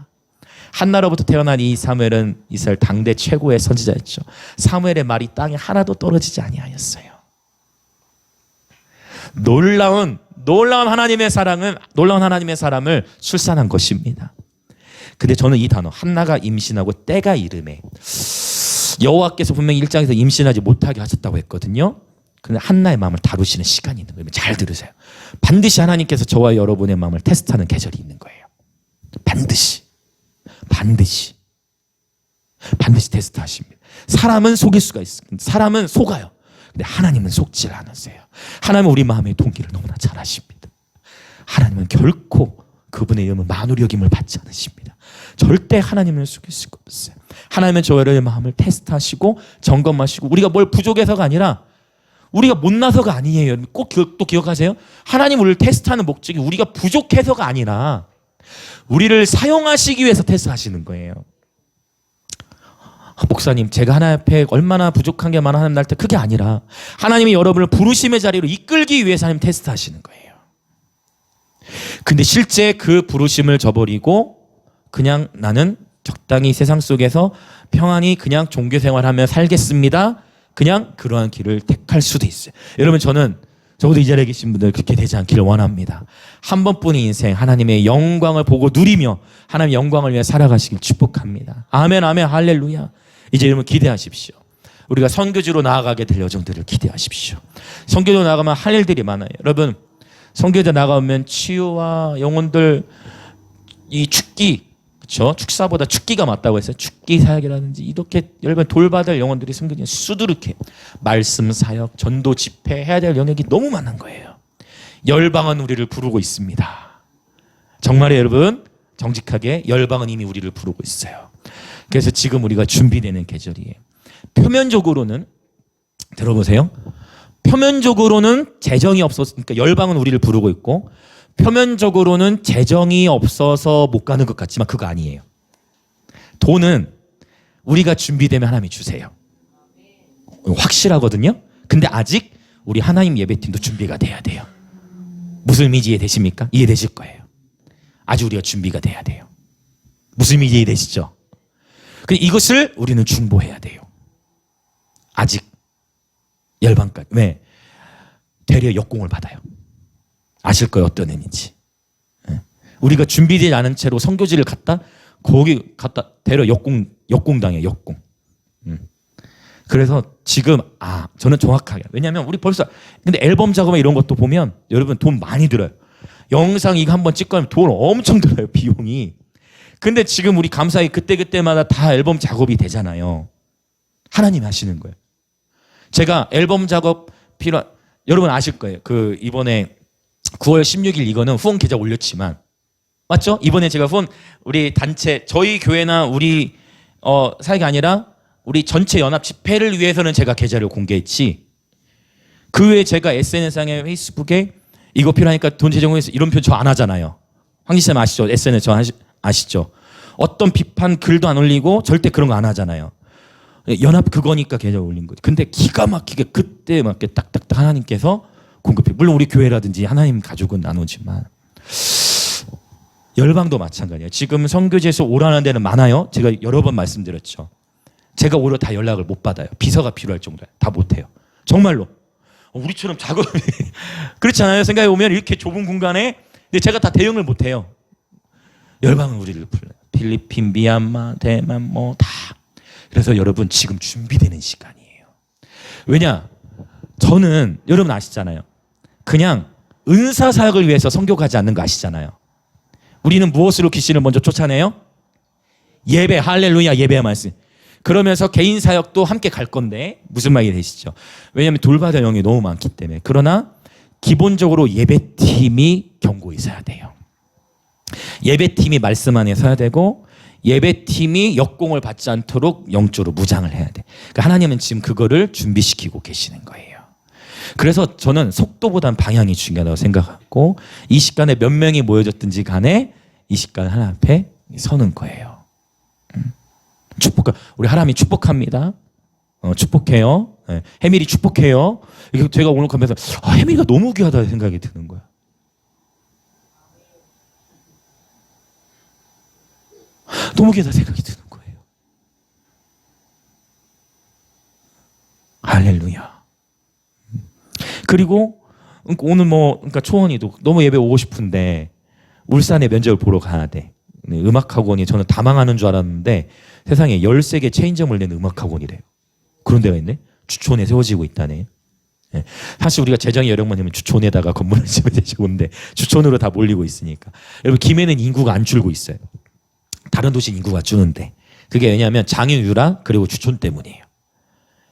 한나로부터 태어난 이 사무엘은 이스라엘 당대 최고의 선지자였죠. 사무엘의 말이 땅에 하나도 떨어지지 아니하였어요. 놀라운 하나님의 사랑은 놀라운 하나님의 사람을 출산한 것입니다. 근데 저는 이 단어 한나가 임신하고 때가 이름에 여호와께서 분명히 1장에서 임신하지 못하게 하셨다고 했거든요. 근데 한나의 마음을 다루시는 시간이 있는 거예요. 잘 들으세요. 반드시 하나님께서 저와 여러분의 마음을 테스트하는 계절이 있는 거예요. 반드시 테스트하십니다. 사람은 속일 수가 있습니다. 사람은 속아요. 근데 하나님은 속질 않으세요. 하나님은 우리 마음의 동기를 너무나 잘 아십니다. 하나님은 결코 그분의 이름은 만우리 여김을 받지 않으십니다. 절대 하나님을 속일 수가 없어요. 하나님은 저와 여러분의 마음을 테스트하시고 점검하시고 우리가 뭘 부족해서가 아니라 우리가 못나서가 아니에요. 꼭 또 기억하세요. 하나님 우리를 테스트하는 목적이 우리가 부족해서가 아니라 우리를 사용하시기 위해서 테스트하시는 거예요. 목사님 제가 하나님 앞에 얼마나 부족한 게 많아 하나님 날 때 그게 아니라 하나님이 여러분을 부르심의 자리로 이끌기 위해서 하나님 테스트하시는 거예요. 근데 실제 그 부르심을 저버리고 그냥 나는 적당히 세상 속에서 평안히 그냥 종교 생활하며 살겠습니다. 그냥 그러한 길을 택할 수도 있어요. 여러분, 저는 적어도 이 자리에 계신 분들 그렇게 되지 않기를 원합니다. 한 번뿐인 인생 하나님의 영광을 보고 누리며 하나님의 영광을 위해 살아가시길 축복합니다. 아멘, 아멘, 할렐루야. 이제 여러분 기대하십시오. 우리가 선교지로 나아가게 될 여정들을 기대하십시오. 선교지로 나가면 할 일들이 많아요. 여러분, 선교지로 나가면 치유와 영혼들, 이 죽기, 그렇죠? 축사보다 죽기가 맞다고 했어요. 죽기 사역이라든지 이렇게 여러분 돌받을 영혼들이 선교지에 수두룩해. 말씀 사역, 전도 집회 해야 될 영역이 너무 많은 거예요. 열방은 우리를 부르고 있습니다. 정말에 여러분, 정직하게 열방은 이미 우리를 부르고 있어요. 그래서 지금 우리가 준비되는 계절이에요. 표면적으로는 들어보세요. 표면적으로는 재정이 없었으니까 열방은 우리를 부르고 있고, 표면적으로는 재정이 없어서 못 가는 것 같지만 그거 아니에요. 돈은 우리가 준비되면 하나님이 주세요. 확실하거든요. 근데 아직 우리 하나님 예배팀도 준비가 돼야 돼요. 무슨 의미인지 이해되십니까? 이해되실 거예요. 아주 우리가 준비가 돼야 돼요. 무슨 의미인지 이해되시죠? 이것을 우리는 중보해야 돼요. 아직 열방까지. 왜? 되려 역공을 받아요. 아실 거예요, 어떤 의미인지. 우리가 준비되지 않은 채로 선교지를 갔다 거기 갔다 되려 역공당해요. 역공. 그래서 지금 저는 정확하게, 왜냐하면 우리 벌써 근데 앨범 작업 이런 것도 보면 여러분 돈 많이 들어요. 영상 이거 한번 찍고 하면 돈 엄청 들어요, 비용이. 근데 지금 우리 감사히 그때그때마다 다 앨범 작업이 되잖아요. 하나님이 하시는 거예요. 제가 앨범 작업 여러분 아실 거예요. 그 이번에 9월 16일 이거는 후원 계좌 올렸지만 맞죠? 이번에 제가 후원 우리 단체 저희 교회나 우리 사역이 아니라 우리 전체 연합 집회를 위해서는 제가 계좌를 공개했지. 그 외에 제가 SNS상에 페이스북에 이거 필요하니까 돈 제공해서 이런 표현 저 안 하잖아요. 황지쌤 아시죠? SNS 저 아시죠? 어떤 비판 글도 안 올리고 절대 그런 거 안 하잖아요. 연합 그거니까 계좌 올린 거지. 근데 기가 막히게 그때 맞게 딱딱딱 하나님께서 공급해. 물론 우리 교회라든지 하나님 가족은 나누지만 열방도 마찬가지예요. 지금 선교지에서 오라는 데는 많아요. 제가 여러 번 말씀드렸죠. 제가 오히려 다 연락을 못 받아요. 비서가 필요할 정도예요. 다 못해요. 정말로. 우리처럼 작업이 그렇지 않아요? 생각해 보면 이렇게 좁은 공간에 근데 제가 다 대응을 못해요. 열방은 우리를 불러요. 필리핀, 미얀마, 대만 뭐 다. 그래서 여러분 지금 준비되는 시간이에요. 왜냐? 저는 여러분 아시잖아요. 그냥 은사 사역을 위해서 선교 가지 않는 거 아시잖아요. 우리는 무엇으로 귀신을 먼저 쫓아내요? 예배, 할렐루야, 예배의 말씀. 그러면서 개인 사역도 함께 갈 건데 무슨 말이 되시죠? 왜냐하면 돌받을 영이 너무 많기 때문에. 그러나 기본적으로 예배팀이 경고에 서야 돼요. 예배팀이 말씀 안에 서야 되고 예배팀이 역공을 받지 않도록 영적으로 무장을 해야 돼. 그러니까 하나님은 지금 그거를 준비시키고 계시는 거예요. 그래서 저는 속도보단 방향이 중요하다고 생각하고 이 시간에 몇 명이 모여졌든지 간에 이 시간 하나님 앞에 서는 거예요. 우리 하나님이 축복합니다. 축복해요. 네. 해밀이 축복해요. 이게 제가 오늘 가면서 해밀이가 너무 귀하다 생각이 드는 거야. 너무 귀하다 생각이 드는 거예요. 할렐루야. 그리고 오늘 그러니까 초원이도 너무 예배 오고 싶은데 울산에 면접을 보러 가야 돼. 음악학원이 저는 다 망하는 줄 알았는데 세상에 13개 체인점을 내는 음악학원이래요. 그런 데가 있네. 주촌에 세워지고 있다네. 네. 사실 우리가 재정이 여력만 되면 주촌에다가 건물을 지으면 되지 좋은데 주촌으로 다 몰리고 있으니까. 여러분 김해는 인구가 안 줄고 있어요. 다른 도시는 인구가 주는데 그게 왜냐하면 장유 유라 그리고 주촌 때문이에요.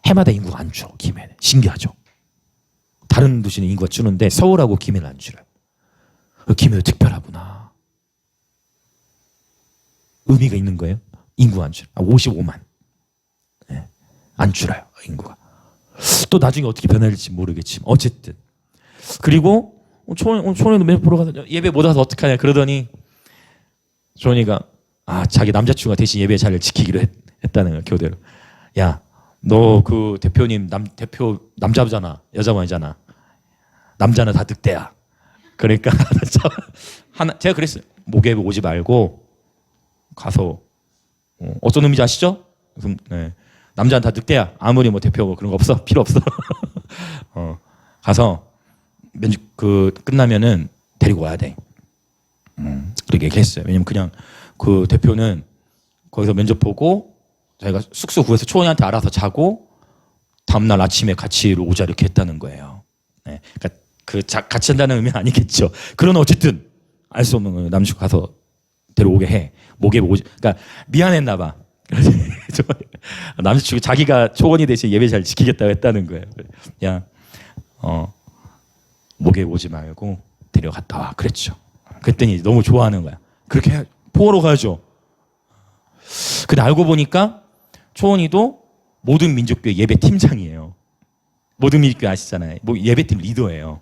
해마다 인구가 안 줄. 김해는 신기하죠. 다른 도시는 인구가 주는데 서울하고 김해는 안 줄어요. 김해도 특별하구나. 의미가 있는 거예요. 인구가 안 줄어요. 55만. 네. 안 줄어요. 인구가. 또 나중에 어떻게 변할지 모르겠지만 어쨌든. 그리고 초원에도 매일 보러 가서 예배 못 와서 어떡하냐 그러더니 조원이가 자기 남자친구가 대신 예배 자리를 지키기로 했다는 거야. 교대로. 야, 너 그 대표 남자잖아. 여자만 아니잖아. 남자는 다 늑대야. 그러니까 제가 그랬어요. 목에 오지 말고 가서 어떤 의미인지 아시죠? 그래서, 네. 남자는 다 늑대야. 아무리 뭐 대표고 그런 거 없어. 필요 없어. 가서 끝나면은 데리고 와야 돼. 그렇게 얘기했어요. 왜냐면 그냥 그 대표는 거기서 면접 보고 자기가 숙소 구해서 초원이한테 알아서 자고 다음날 아침에 같이 오자 이렇게 했다는 거예요. 네. 그러니까 같이 한다는 의미는 아니겠죠. 그러나 어쨌든 알 수 없는 거예요. 남주 가서 데려오게 해. 목에 오지. 그러니까 미안했나 봐. 남자친구 자기가 초원이 대신 예배 잘 지키겠다고 했다는 거예요. 야, 목에 오지 말고 데려갔다 와. 그랬죠. 그랬더니 너무 좋아하는 거야. 그렇게 포로로 가죠. 근데 알고 보니까 초원이도 모든 민족교회 예배 팀장이에요. 모든 민족교회 아시잖아요. 뭐 예배팀 리더예요.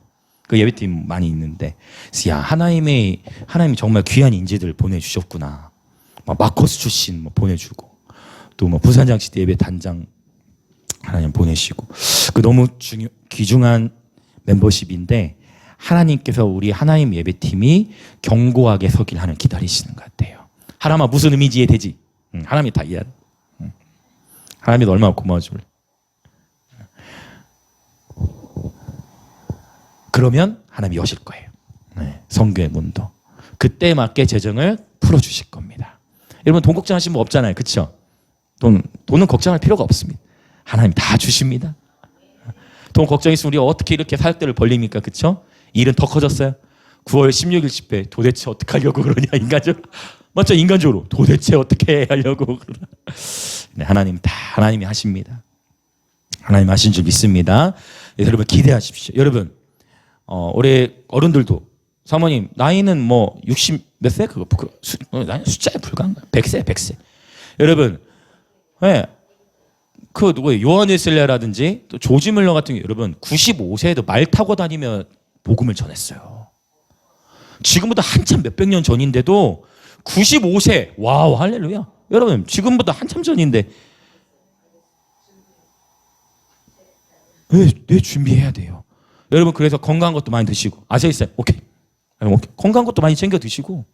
그 예배팀 많이 있는데, 야, 하나님이 정말 귀한 인재들 보내주셨구나. 막 마커스 출신 뭐 보내주고, 또 뭐 부산장시대 예배 단장 하나님 보내시고, 그 너무 귀중한 멤버십인데 하나님께서 우리 하나님 예배팀이 견고하게 서길 하는 기다리시는 것 같아요. 하나님아 무슨 의미인지 이해되지? 하나님이 다 이해하는. 하나님이 얼마나 고마워지 몰라. 그러면 하나님이 여실 거예요. 네, 성교의 문도. 그때에 맞게 재정을 풀어주실 겁니다. 여러분 돈 걱정하시는 분 없잖아요. 그렇죠? 돈은 걱정할 필요가 없습니다. 하나님 다 주십니다. 돈 걱정 있으면 우리 어떻게 이렇게 사역들을 벌립니까? 그렇죠? 일은 더 커졌어요. 9월 16일 집회 도대체 어떻게 하려고 그러냐 인간적으로. 맞죠? 인간적으로 도대체 어떻게 하려고 그러나. 네, 하나님이 하십니다. 하나님 하신 줄 믿습니다. 네, 여러분 기대하십시오. 여러분 올해 어른들도 사모님 나이는 뭐 60 몇 세? 숫자에 불과한 거야. 100세. 여러분 네, 그 누구예요? 요한 웨슬레라든지 또 조지 밀러 같은 게 여러분 95세에도 말 타고 다니며 복음을 전했어요. 지금보다 한참 몇백 년 전인데도 95세. 와우 할렐루야. 여러분 지금보다 한참 전인데 왜 준비해야 돼요? 여러분 그래서 건강한 것도 많이 드시고 아시겠어요? 오케이. 건강한 것도 많이 챙겨 드시고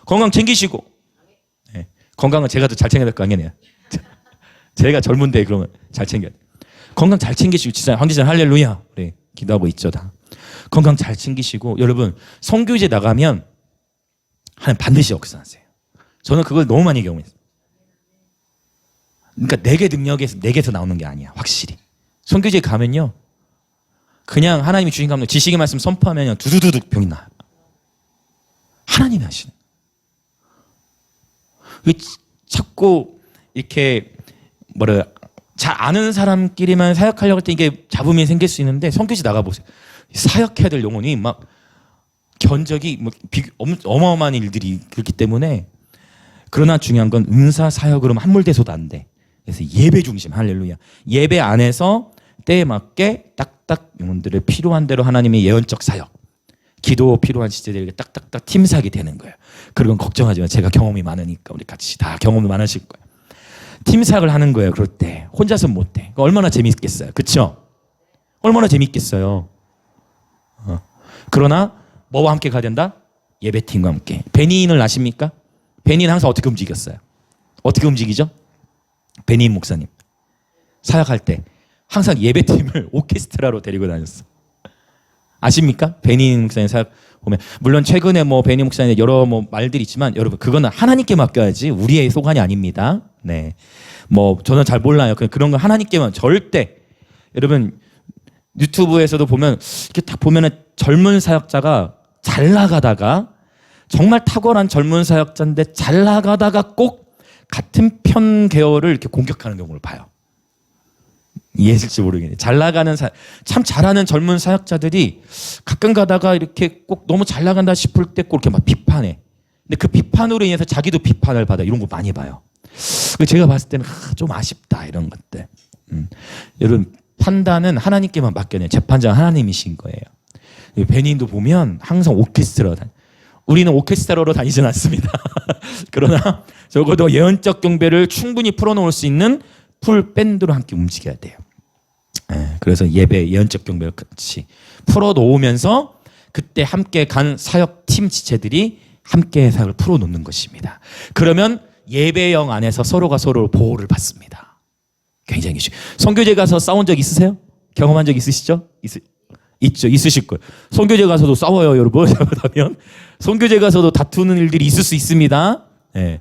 건강 챙기시고 네. 건강은 제가 더 잘 챙겨야 될 거 아니에요. 제가 젊은데 그러면 잘 챙겨야 돼. 건강 잘 챙기시고 진짜 황지선 할렐루야. 우리 기도하고 있죠 다. 건강 잘 챙기시고 여러분 선교제 나가면 하나님 반드시 역사하세요. 저는 그걸 너무 많이 경험했어요. 그러니까 내게서 나오는 게 아니야. 확실히 선교제 가면요 그냥 하나님이 주신 감동 지식의 말씀 선포하면 두두두둑 병이 나요. 하나님이 하시는. 자꾸 이렇게 잘 아는 사람끼리만 사역하려고 할 때 이게 잡음이 생길 수 있는데 선교지 나가보세요. 사역해야 될 영혼이 막 견적이 어마어마한 일들이 그렇기 때문에 그러나 중요한 건 은사 사역으로만 함몰돼서도 안 돼. 그래서 예배 중심 할렐루야. 예배 안에서 때에 맞게 딱딱 영혼들을 필요한 대로 하나님의 예언적 사역 기도 필요한 시대들에게 딱딱딱 팀사기 되는 거예요. 그런 건 걱정하지 마. 제가 경험이 많으니까 우리 같이 다 경험이 많으실 거예요. 팀사역을 하는 거예요. 그럴 때 혼자서는 못 돼. 얼마나 재밌겠어요. 그렇죠? 얼마나 재밌겠어요. 그러나 뭐와 함께 가야 된다? 예배팀과 함께. 베니인을 아십니까? 베니인 항상 어떻게 움직였어요? 어떻게 움직이죠? 베니인 목사님 사역할 때 항상 예배팀을 오케스트라로 데리고 다녔어. 아십니까? 베니인 목사님 사역 보면 물론 최근에 뭐 베니인 목사님 여러 뭐 말들이 있지만 여러분 그거는 하나님께 맡겨야지 우리의 소관이 아닙니다. 네, 뭐 저는 잘 몰라요. 그런 건 하나님께만 절대. 여러분 유튜브에서도 보면 이렇게 딱 보면은 젊은 사역자가 잘 나가다가 정말 탁월한 젊은 사역자인데 잘 나가다가 꼭 같은 편 계열을 이렇게 공격하는 경우를 봐요. 이해했을지 모르겠네. 잘 나가는 참 잘하는 젊은 사역자들이 가끔 가다가 이렇게 꼭 너무 잘 나간다 싶을 때 꼭 이렇게 막 비판해. 근데 그 비판으로 인해서 자기도 비판을 받아. 이런 거 많이 봐요. 제가 봤을 때는 좀 아쉽다 이런 것들. 여러분 판단은 하나님께만 맡겨내. 재판장 하나님이신 거예요. 베니인도 보면 항상 오케스트라 우리는 오케스트라로 다니진 않습니다. 그러나 적어도 예언적 경배를 충분히 풀어놓을 수 있는 풀 밴드로 함께 움직여야 돼요. 그래서 예배 예언적 경배를 같이 풀어놓으면서 그때 함께 간 사역팀 지체들이 함께 사역을 풀어놓는 것입니다. 그러면 예배영 안에서 서로가 서로 보호를 받습니다. 굉장히 선교제 가서 싸운 적 있으세요? 경험한 적 있으시죠? 있죠. 있으실 거예요. 선교제 가서도 싸워요, 여러분. 잘못하면 선교제 가서도 다투는 일들이 있을 수 있습니다. 네.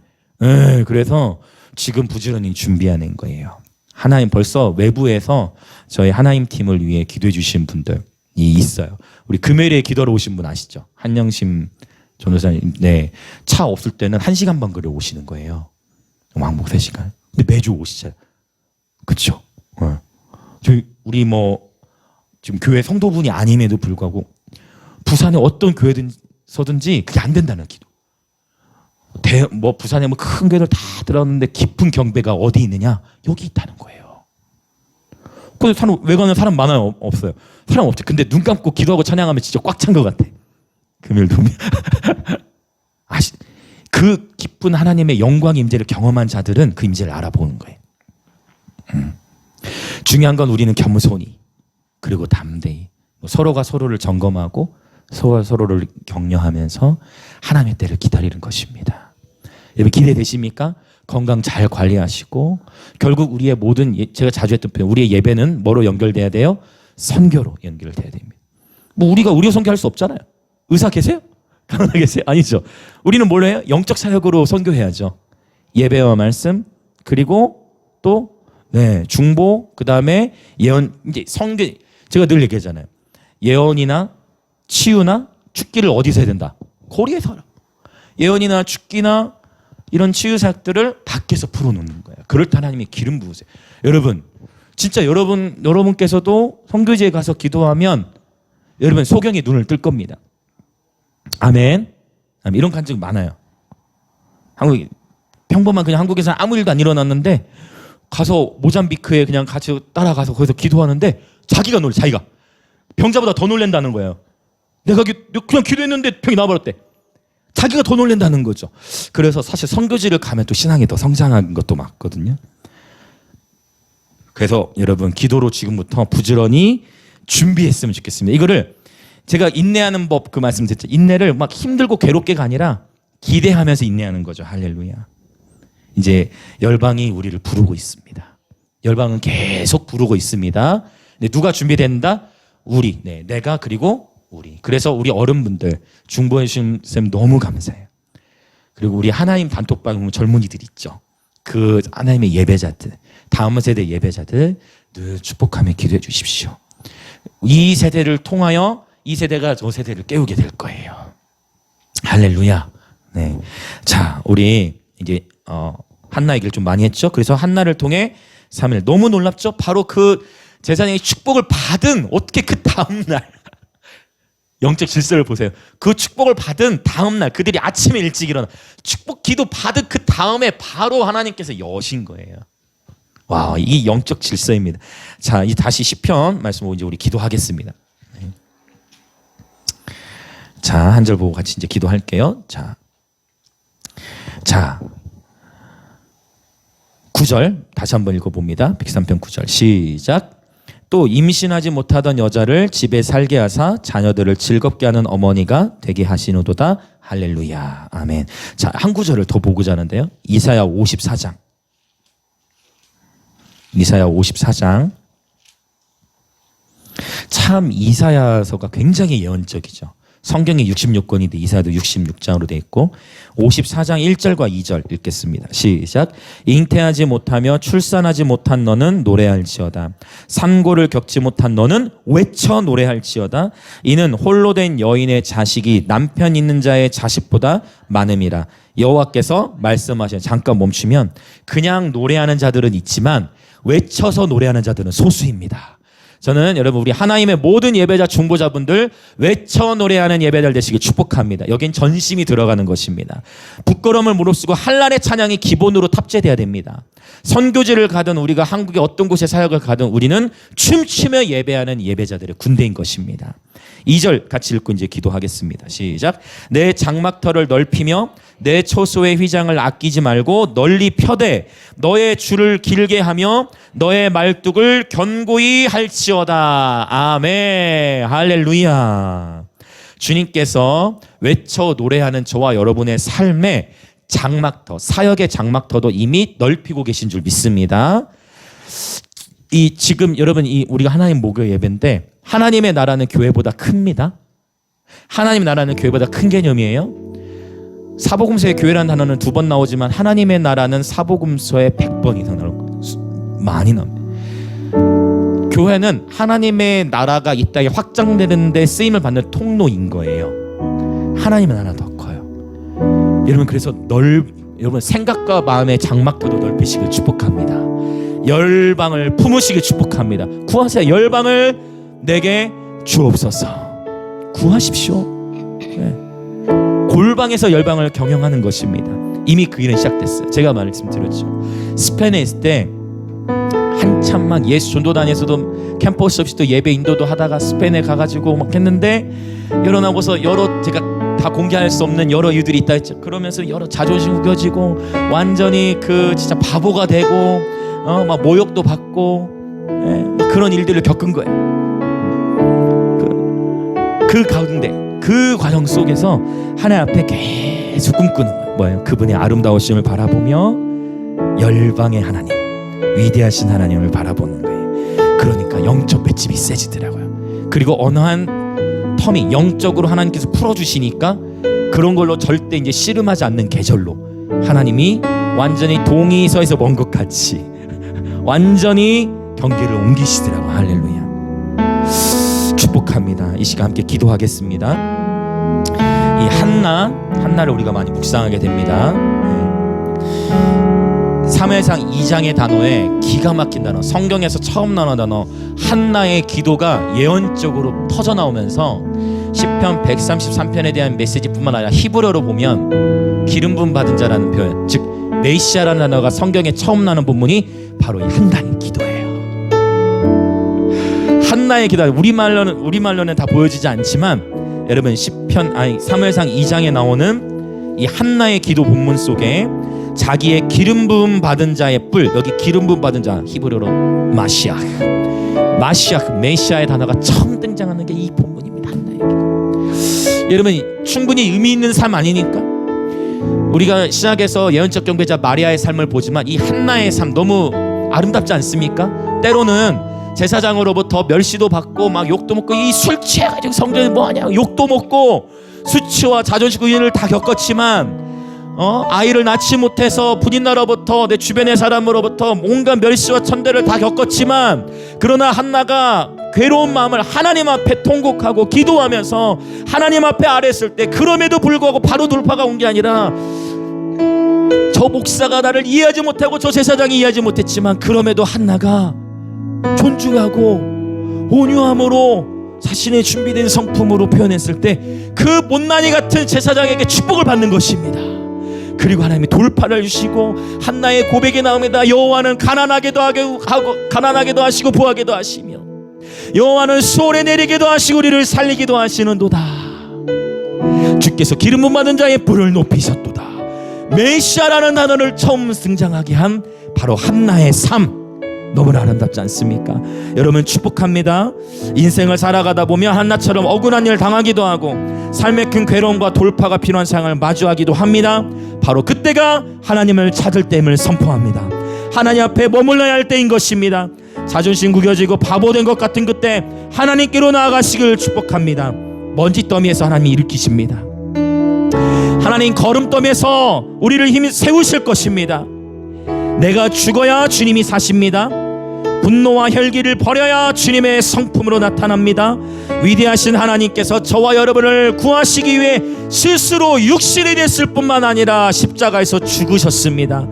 그래서 지금 부지런히 준비하는 거예요. 하나님 벌써 외부에서 저희 하나님 팀을 위해 기도해 주신 분들이 있어요. 우리 금요일에 기도하러 오신 분 아시죠? 한영심 전도사님. 네. 차 없을 때는 1시간 반 걸어 오시는 거예요. 왕복 3시간. 근데 매주 오시잖아요. 그렇죠? 저희 우리 지금 교회 성도분이 아님에도 불구하고 부산에 어떤 교회든지 그게 안 된다는 기도. 부산에 큰 교회들 다 들어왔는데 깊은 경배가 어디 있느냐? 여기 있다는 거예요. 근데 외관은 사람 많아요? 없어요? 사람 없죠. 근데 눈 감고 기도하고 찬양하면 진짜 꽉 찬 것 같아. 금요일 도면. 그 깊은 하나님의 영광 임재를 경험한 자들은 그 임재를 알아보는 거예요. 중요한 건 우리는 겸손히 그리고 담대히 서로가 서로를 점검하고 서로가 서로를 격려하면서 하나님의 때를 기다리는 것입니다. 여러분 기대되십니까? 건강 잘 관리하시고 결국 우리의 모든 제가 자주 했던 표현 우리의 예배는 뭐로 연결돼야 돼요? 선교로 연결돼야 됩니다. 우리가 선교할 수 없잖아요. 의사 계세요? 가난하 계세요? 아니죠. 우리는 뭘 해요? 영적 사역으로 선교해야죠. 예배와 말씀 그리고 또 중보 그다음에 예언 이제 선교 제가 늘 얘기하잖아요. 예언이나 치유나 축기를 어디서 해야 된다? 거리에서 하라. 예언이나 축기나 이런 치유 사역들을 밖에서 풀어놓는 거예요. 그럴 때 하나님이 기름 부으세요. 여러분 진짜 여러분께서도 선교지에 가서 기도하면 여러분 소경이 눈을 뜰 겁니다. 아멘. 이런 간증 많아요. 평범한 그냥 한국에서 아무 일도 안 일어났는데 가서 모잠비크에 그냥 같이 따라가서 거기서 기도하는데 자기가 병자보다 더 놀란다는 거예요. 내가 그냥 기도했는데 병이 나와버렸대. 자기가 더 놀란다는 거죠. 그래서 사실 선교지를 가면 또 신앙이 더 성장한 것도 맞거든요. 그래서 여러분 기도로 지금부터 부지런히 준비했으면 좋겠습니다. 이거를 제가 인내하는 법 그 말씀 드렸죠. 인내를 막 힘들고 괴롭게가 아니라 기대하면서 인내하는 거죠. 할렐루야. 이제 열방이 우리를 부르고 있습니다. 열방은 계속 부르고 있습니다. 누가 준비된다? 우리. 내가 그리고 우리. 그래서 우리 어른분들 중보해 주신 쌤 너무 감사해요. 그리고 우리 하나님 단톡방 젊은이들 있죠. 그 하나님의 예배자들, 다음 세대 예배자들 늘 축복하며 기도해 주십시오. 이 세대를 통하여 이 세대가 저 세대를 깨우게 될 거예요. 할렐루야. 네. 자, 우리 이제 한나 얘기를 좀 많이 했죠. 그래서 한나를 통해 3일 너무 놀랍죠. 바로 그 제사장이 축복을 받은 어떻게 그 다음 날 영적 질서를 보세요. 그 축복을 받은 다음 날 그들이 아침에 일찍 일어나 축복 기도 받은 그 다음에 바로 하나님께서 여신 거예요. 와, 이게 영적 질서입니다. 자, 이제 다시 시편 말씀 보고 이제 우리 기도하겠습니다. 자, 한 절 보고 같이 이제 기도할게요. 자, 9절 다시 한번 읽어봅니다. 103편 9절 시작. 또 임신하지 못하던 여자를 집에 살게 하사 자녀들을 즐겁게 하는 어머니가 되게 하시노도다. 할렐루야. 아멘. 자, 한 구절을 더 보고자 하는데요. 이사야 54장. 참 이사야서가 굉장히 예언적이죠. 성경이 66권인데 이사야도 66장으로 되어 있고 54장 1절과 2절 읽겠습니다. 시작. 잉태하지 못하며 출산하지 못한 너는 노래할지어다. 산고를 겪지 못한 너는 외쳐 노래할지어다. 이는 홀로 된 여인의 자식이 남편 있는 자의 자식보다 많음이라. 여호와께서 말씀하시는 잠깐 멈추면 그냥 노래하는 자들은 있지만 외쳐서 노래하는 자들은 소수입니다. 저는 여러분 우리 하나님의 모든 예배자 중보자분들 외쳐 노래하는 예배자들 되시길 축복합니다. 여긴 전심이 들어가는 것입니다. 부끄러움을 무릅쓰고 한란의 찬양이 기본으로 탑재돼야 됩니다. 선교지를 가든 우리가 한국의 어떤 곳에 사역을 가든 우리는 춤추며 예배하는 예배자들의 군대인 것입니다. 2절 같이 읽고 이제 기도하겠습니다. 시작. 내 장막터를 넓히며 내 초소의 휘장을 아끼지 말고 널리 펴되 너의 줄을 길게 하며 너의 말뚝을 견고히 할지어다. 아멘. 할렐루야. 주님께서 외쳐 노래하는 저와 여러분의 삶에 장막터, 사역의 장막터도 이미 넓히고 계신 줄 믿습니다. 지금 여러분 우리가 하나님 목요 예배인데 하나님의 나라는 교회보다 큽니다. 하나님의 나라는 교회보다 큰 개념이에요. 사복음서의 교회라는 단어는 2번 나오지만 하나님의 나라는 사복음서에 100번 이상 나올 거예요. 많이 나옵니다. 교회는 하나님의 나라가 이 땅에 확장되는 데 쓰임을 받는 통로인 거예요. 하나님의 나라는 더 커요. 여러분 그래서 여러분 생각과 마음의 장막터도 넓히시길 축복합니다. 열방을 품으시길 축복합니다. 구하세요. 열방을 내게 주옵소서. 구하십시오. 네. 골방에서 열방을 경영하는 것입니다. 이미 그 일은 시작됐어요. 제가 말씀드렸죠. 스페인에 있을 때 한참 막 예수 전도단에서도 캠퍼스 없이도 예배 인도도 하다가 스페인에 가가지고 막 했는데 여론하고서 제가 다 공개할 수 없는 여러 이유들이 있다 했죠. 그러면서 여러 자존심 구겨지고 완전히 진짜 바보가 되고 막 모욕도 받고 막 그런 일들을 겪은 거예요. 그 가운데 그 과정 속에서 하나님 앞에 계속 꿈꾸는 거예요. 뭐예요? 그분의 아름다우심을 바라보며 열방의 하나님, 위대하신 하나님을 바라보는 거예요. 그러니까 영적 맷집이 세지더라고요. 그리고 어느 한 텀이 영적으로 하나님께서 풀어주시니까 그런 걸로 절대 이제 씨름하지 않는 계절로 하나님이 완전히 동이서에서 먼 것 같이 완전히 경계를 옮기시더라고요. 할렐루야. 축복합니다. 이 시간 함께 기도하겠습니다. 이 한나를 우리가 많이 묵상하게 됩니다. 사무엘상 2장의 단어에 기가 막힌 단어, 성경에서 처음 나오는 단어 한나의 기도가 예언적으로 터져나오면서 시편 133편에 대한 메시지뿐만 아니라 히브리어로 보면 기름 부음 받은 자라는 표현, 즉 메시아라는 단어가 성경에 처음 나오는 본문이 바로 이 한나의 기도예요. 한나의 기도, 우리말로는 다 보여지지 않지만 여러분 사무엘상 2장에 나오는 이 한나의 기도 본문 속에 자기의 기름 부음 받은 자의 뿔, 여기 기름 부음 받은 자 히브리어로 마시아흐 메시아의 단어가 처음 등장하는 게 이 본문입니다. 한나의 기도. 여러분 충분히 의미 있는 삶 아니니까? 우리가 신약에서 예언적 경배자 마리아의 삶을 보지만 이 한나의 삶 너무 아름답지 않습니까? 때로는 제사장으로부터 멸시도 받고 막 욕도 먹고 이 술 취해가지고 성전에 뭐하냐 욕도 먹고 수치와 자존심 구현을 다 겪었지만 아이를 낳지 못해서 부인나로부터 내 주변의 사람으로부터 온갖 멸시와 천대를 다 겪었지만 그러나 한나가 괴로운 마음을 하나님 앞에 통곡하고 기도하면서 하나님 앞에 아뢰었을 때 그럼에도 불구하고 바로 돌파가 온 게 아니라 저 목사가 나를 이해하지 못하고 저 제사장이 이해하지 못했지만 그럼에도 한나가 존중하고 온유함으로 자신의 준비된 성품으로 표현했을 때 그 못난이 같은 제사장에게 축복을 받는 것입니다. 그리고 하나님이 돌파를 주시고 한나의 고백이 나옵니다. 여호와는 가난하게도 하시고 부하게도 하시며 여호와는 수월에 내리게도 하시고 우리를 살리기도 하시는도다. 주께서 기름 부음 받은 자의 뿔을 높이셨도다. 메시아라는 단어를 처음 등장하게 한 바로 한나의 삶, 너무나 아름답지 않습니까? 여러분 축복합니다. 인생을 살아가다 보면 한나처럼 억울한 일 당하기도 하고 삶의 큰 괴로움과 돌파가 필요한 상황을 마주하기도 합니다. 바로 그때가 하나님을 찾을 때임을 선포합니다. 하나님 앞에 머물러야 할 때인 것입니다. 자존심 구겨지고 바보된 것 같은 그때 하나님께로 나아가시길 축복합니다. 먼지더미에서 하나님이 일으키십니다. 하나님 걸음더미에서 우리를 힘이 세우실 것입니다. 내가 죽어야 주님이 사십니다. 분노와 혈기를 버려야 주님의 성품으로 나타납니다. 위대하신 하나님께서 저와 여러분을 구하시기 위해 스스로 육신이 됐을 뿐만 아니라 십자가에서 죽으셨습니다.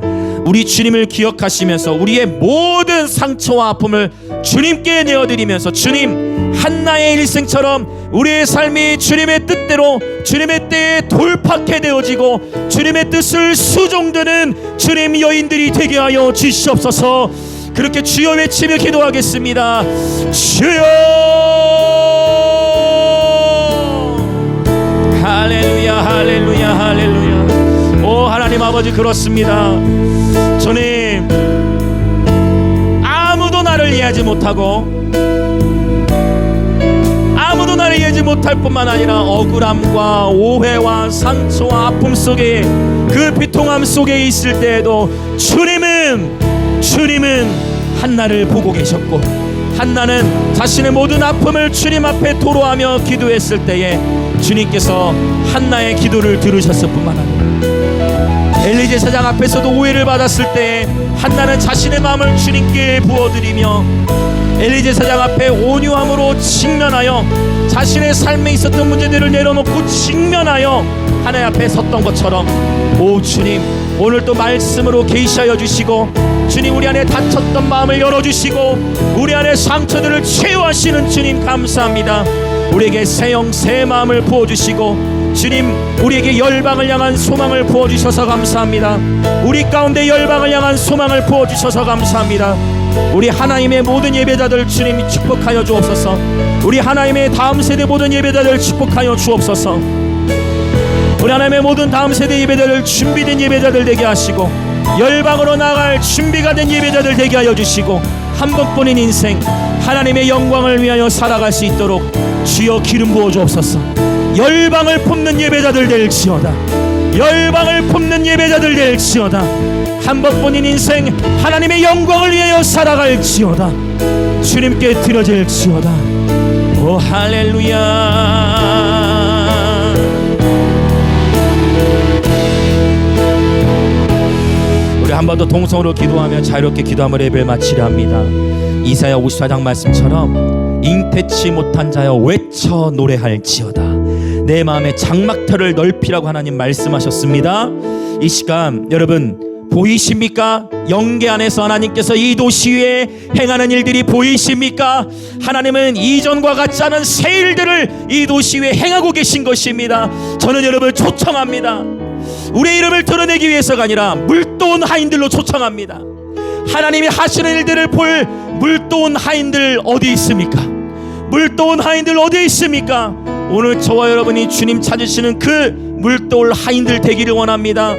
우리 주님을 기억하시면서 우리의 모든 상처와 아픔을 주님께 내어드리면서 주님, 한나의 일생처럼 우리의 삶이 주님의 뜻대로 주님의 때에 돌파케 되어지고 주님의 뜻을 수종드는 주님 여인들이 되게 하여 주시옵소서. 그렇게 주여 외치며 기도하겠습니다. 주여, 할렐루야, 할렐루야, 할렐루야. 오 하나님 아버지, 그렇습니다. 주님, 아무도 나를 이해하지 못하고 아무도 나를 이해하지 못할 뿐만 아니라 억울함과 오해와 상처와 아픔 속에, 그 비통함 속에 있을 때에도 주님은 한나를 보고 계셨고, 한나는 자신의 모든 아픔을 주님 앞에 토로하며 기도했을 때에 주님께서 한나의 기도를 들으셨을 뿐만 아니라 엘리 제사장 앞에서도 오해를 받았을 때에 한나는 자신의 마음을 주님께 부어드리며 엘리 제사장 앞에 온유함으로 직면하여 자신의 삶에 있었던 문제들을 내려놓고 직면하여 하나님 앞에 섰던 것처럼, 오 주님, 오늘 또 말씀으로 계시하여 주시고, 주님 우리 안에 닫혔던 마음을 열어주시고 우리 안에 상처들을 치유하시는 주님 감사합니다. 우리에게 새 영 새 마음을 부어주시고, 주님 우리에게 열방을 향한 소망을 부어주셔서 감사합니다. 우리 가운데 열방을 향한 소망을 부어주셔서 감사합니다. 우리 하나님의 모든 예배자들 주님 축복하여 주옵소서. 우리 하나님의 다음 세대 모든 예배자들 축복하여 주옵소서. 우리 하나님의 모든 다음 세대 예배자들 준비된 예배자들 되게 하시고, 열방으로 나갈 준비가 된 예배자들 되게 하여 주시고, 한 번뿐인 인생 하나님의 영광을 위하여 살아갈 수 있도록 주여 기름 부어 주옵소서. 열방을 품는 예배자들 될지어다. 열방을 품는 예배자들 될지어다. 한 번뿐인 인생 하나님의 영광을 위하여 살아갈지어다. 주님께 드려질지어다. 오 할렐루야. 우리 한 번 더 동성으로 기도하며 자유롭게 기도함을 예배를 마치려 합니다. 이사야 54장 말씀처럼 잉태치 못한 자여 외쳐 노래할지어다. 내 마음의 장막터를 넓히라고 하나님 말씀하셨습니다. 이 시간 여러분 보이십니까? 영계 안에서 하나님께서 이 도시 위에 행하는 일들이 보이십니까? 하나님은 이전과 같지 않은 새 일들을 이 도시 위에 행하고 계신 것입니다. 저는 여러분을 초청합니다. 우리의 이름을 드러내기 위해서가 아니라 물도온 하인들로 초청합니다. 하나님이 하시는 일들을 볼 물도온 하인들 어디 있습니까? 물도온 하인들 어디 있습니까? 오늘 저와 여러분이 주님 찾으시는 그 물도올 하인들 되기를 원합니다.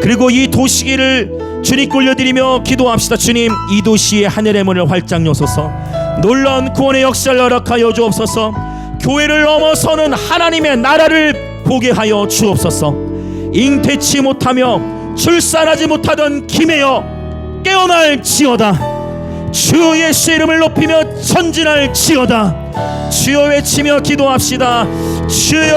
그리고 이 도시기를 주님께 올려드리며 기도합시다. 주님, 이 도시의 하늘의 문을 활짝 여소서. 놀라운 구원의 역사를 허락하여 주옵소서. 교회를 넘어서는 하나님의 나라를 보게 하여 주옵소서. 잉태치 못하며 출산하지 못하던 김혜여 깨어날지어다. 주 예수의 이름을 높이며 전진할지어다. 주여 외치며 기도합시다. 주여.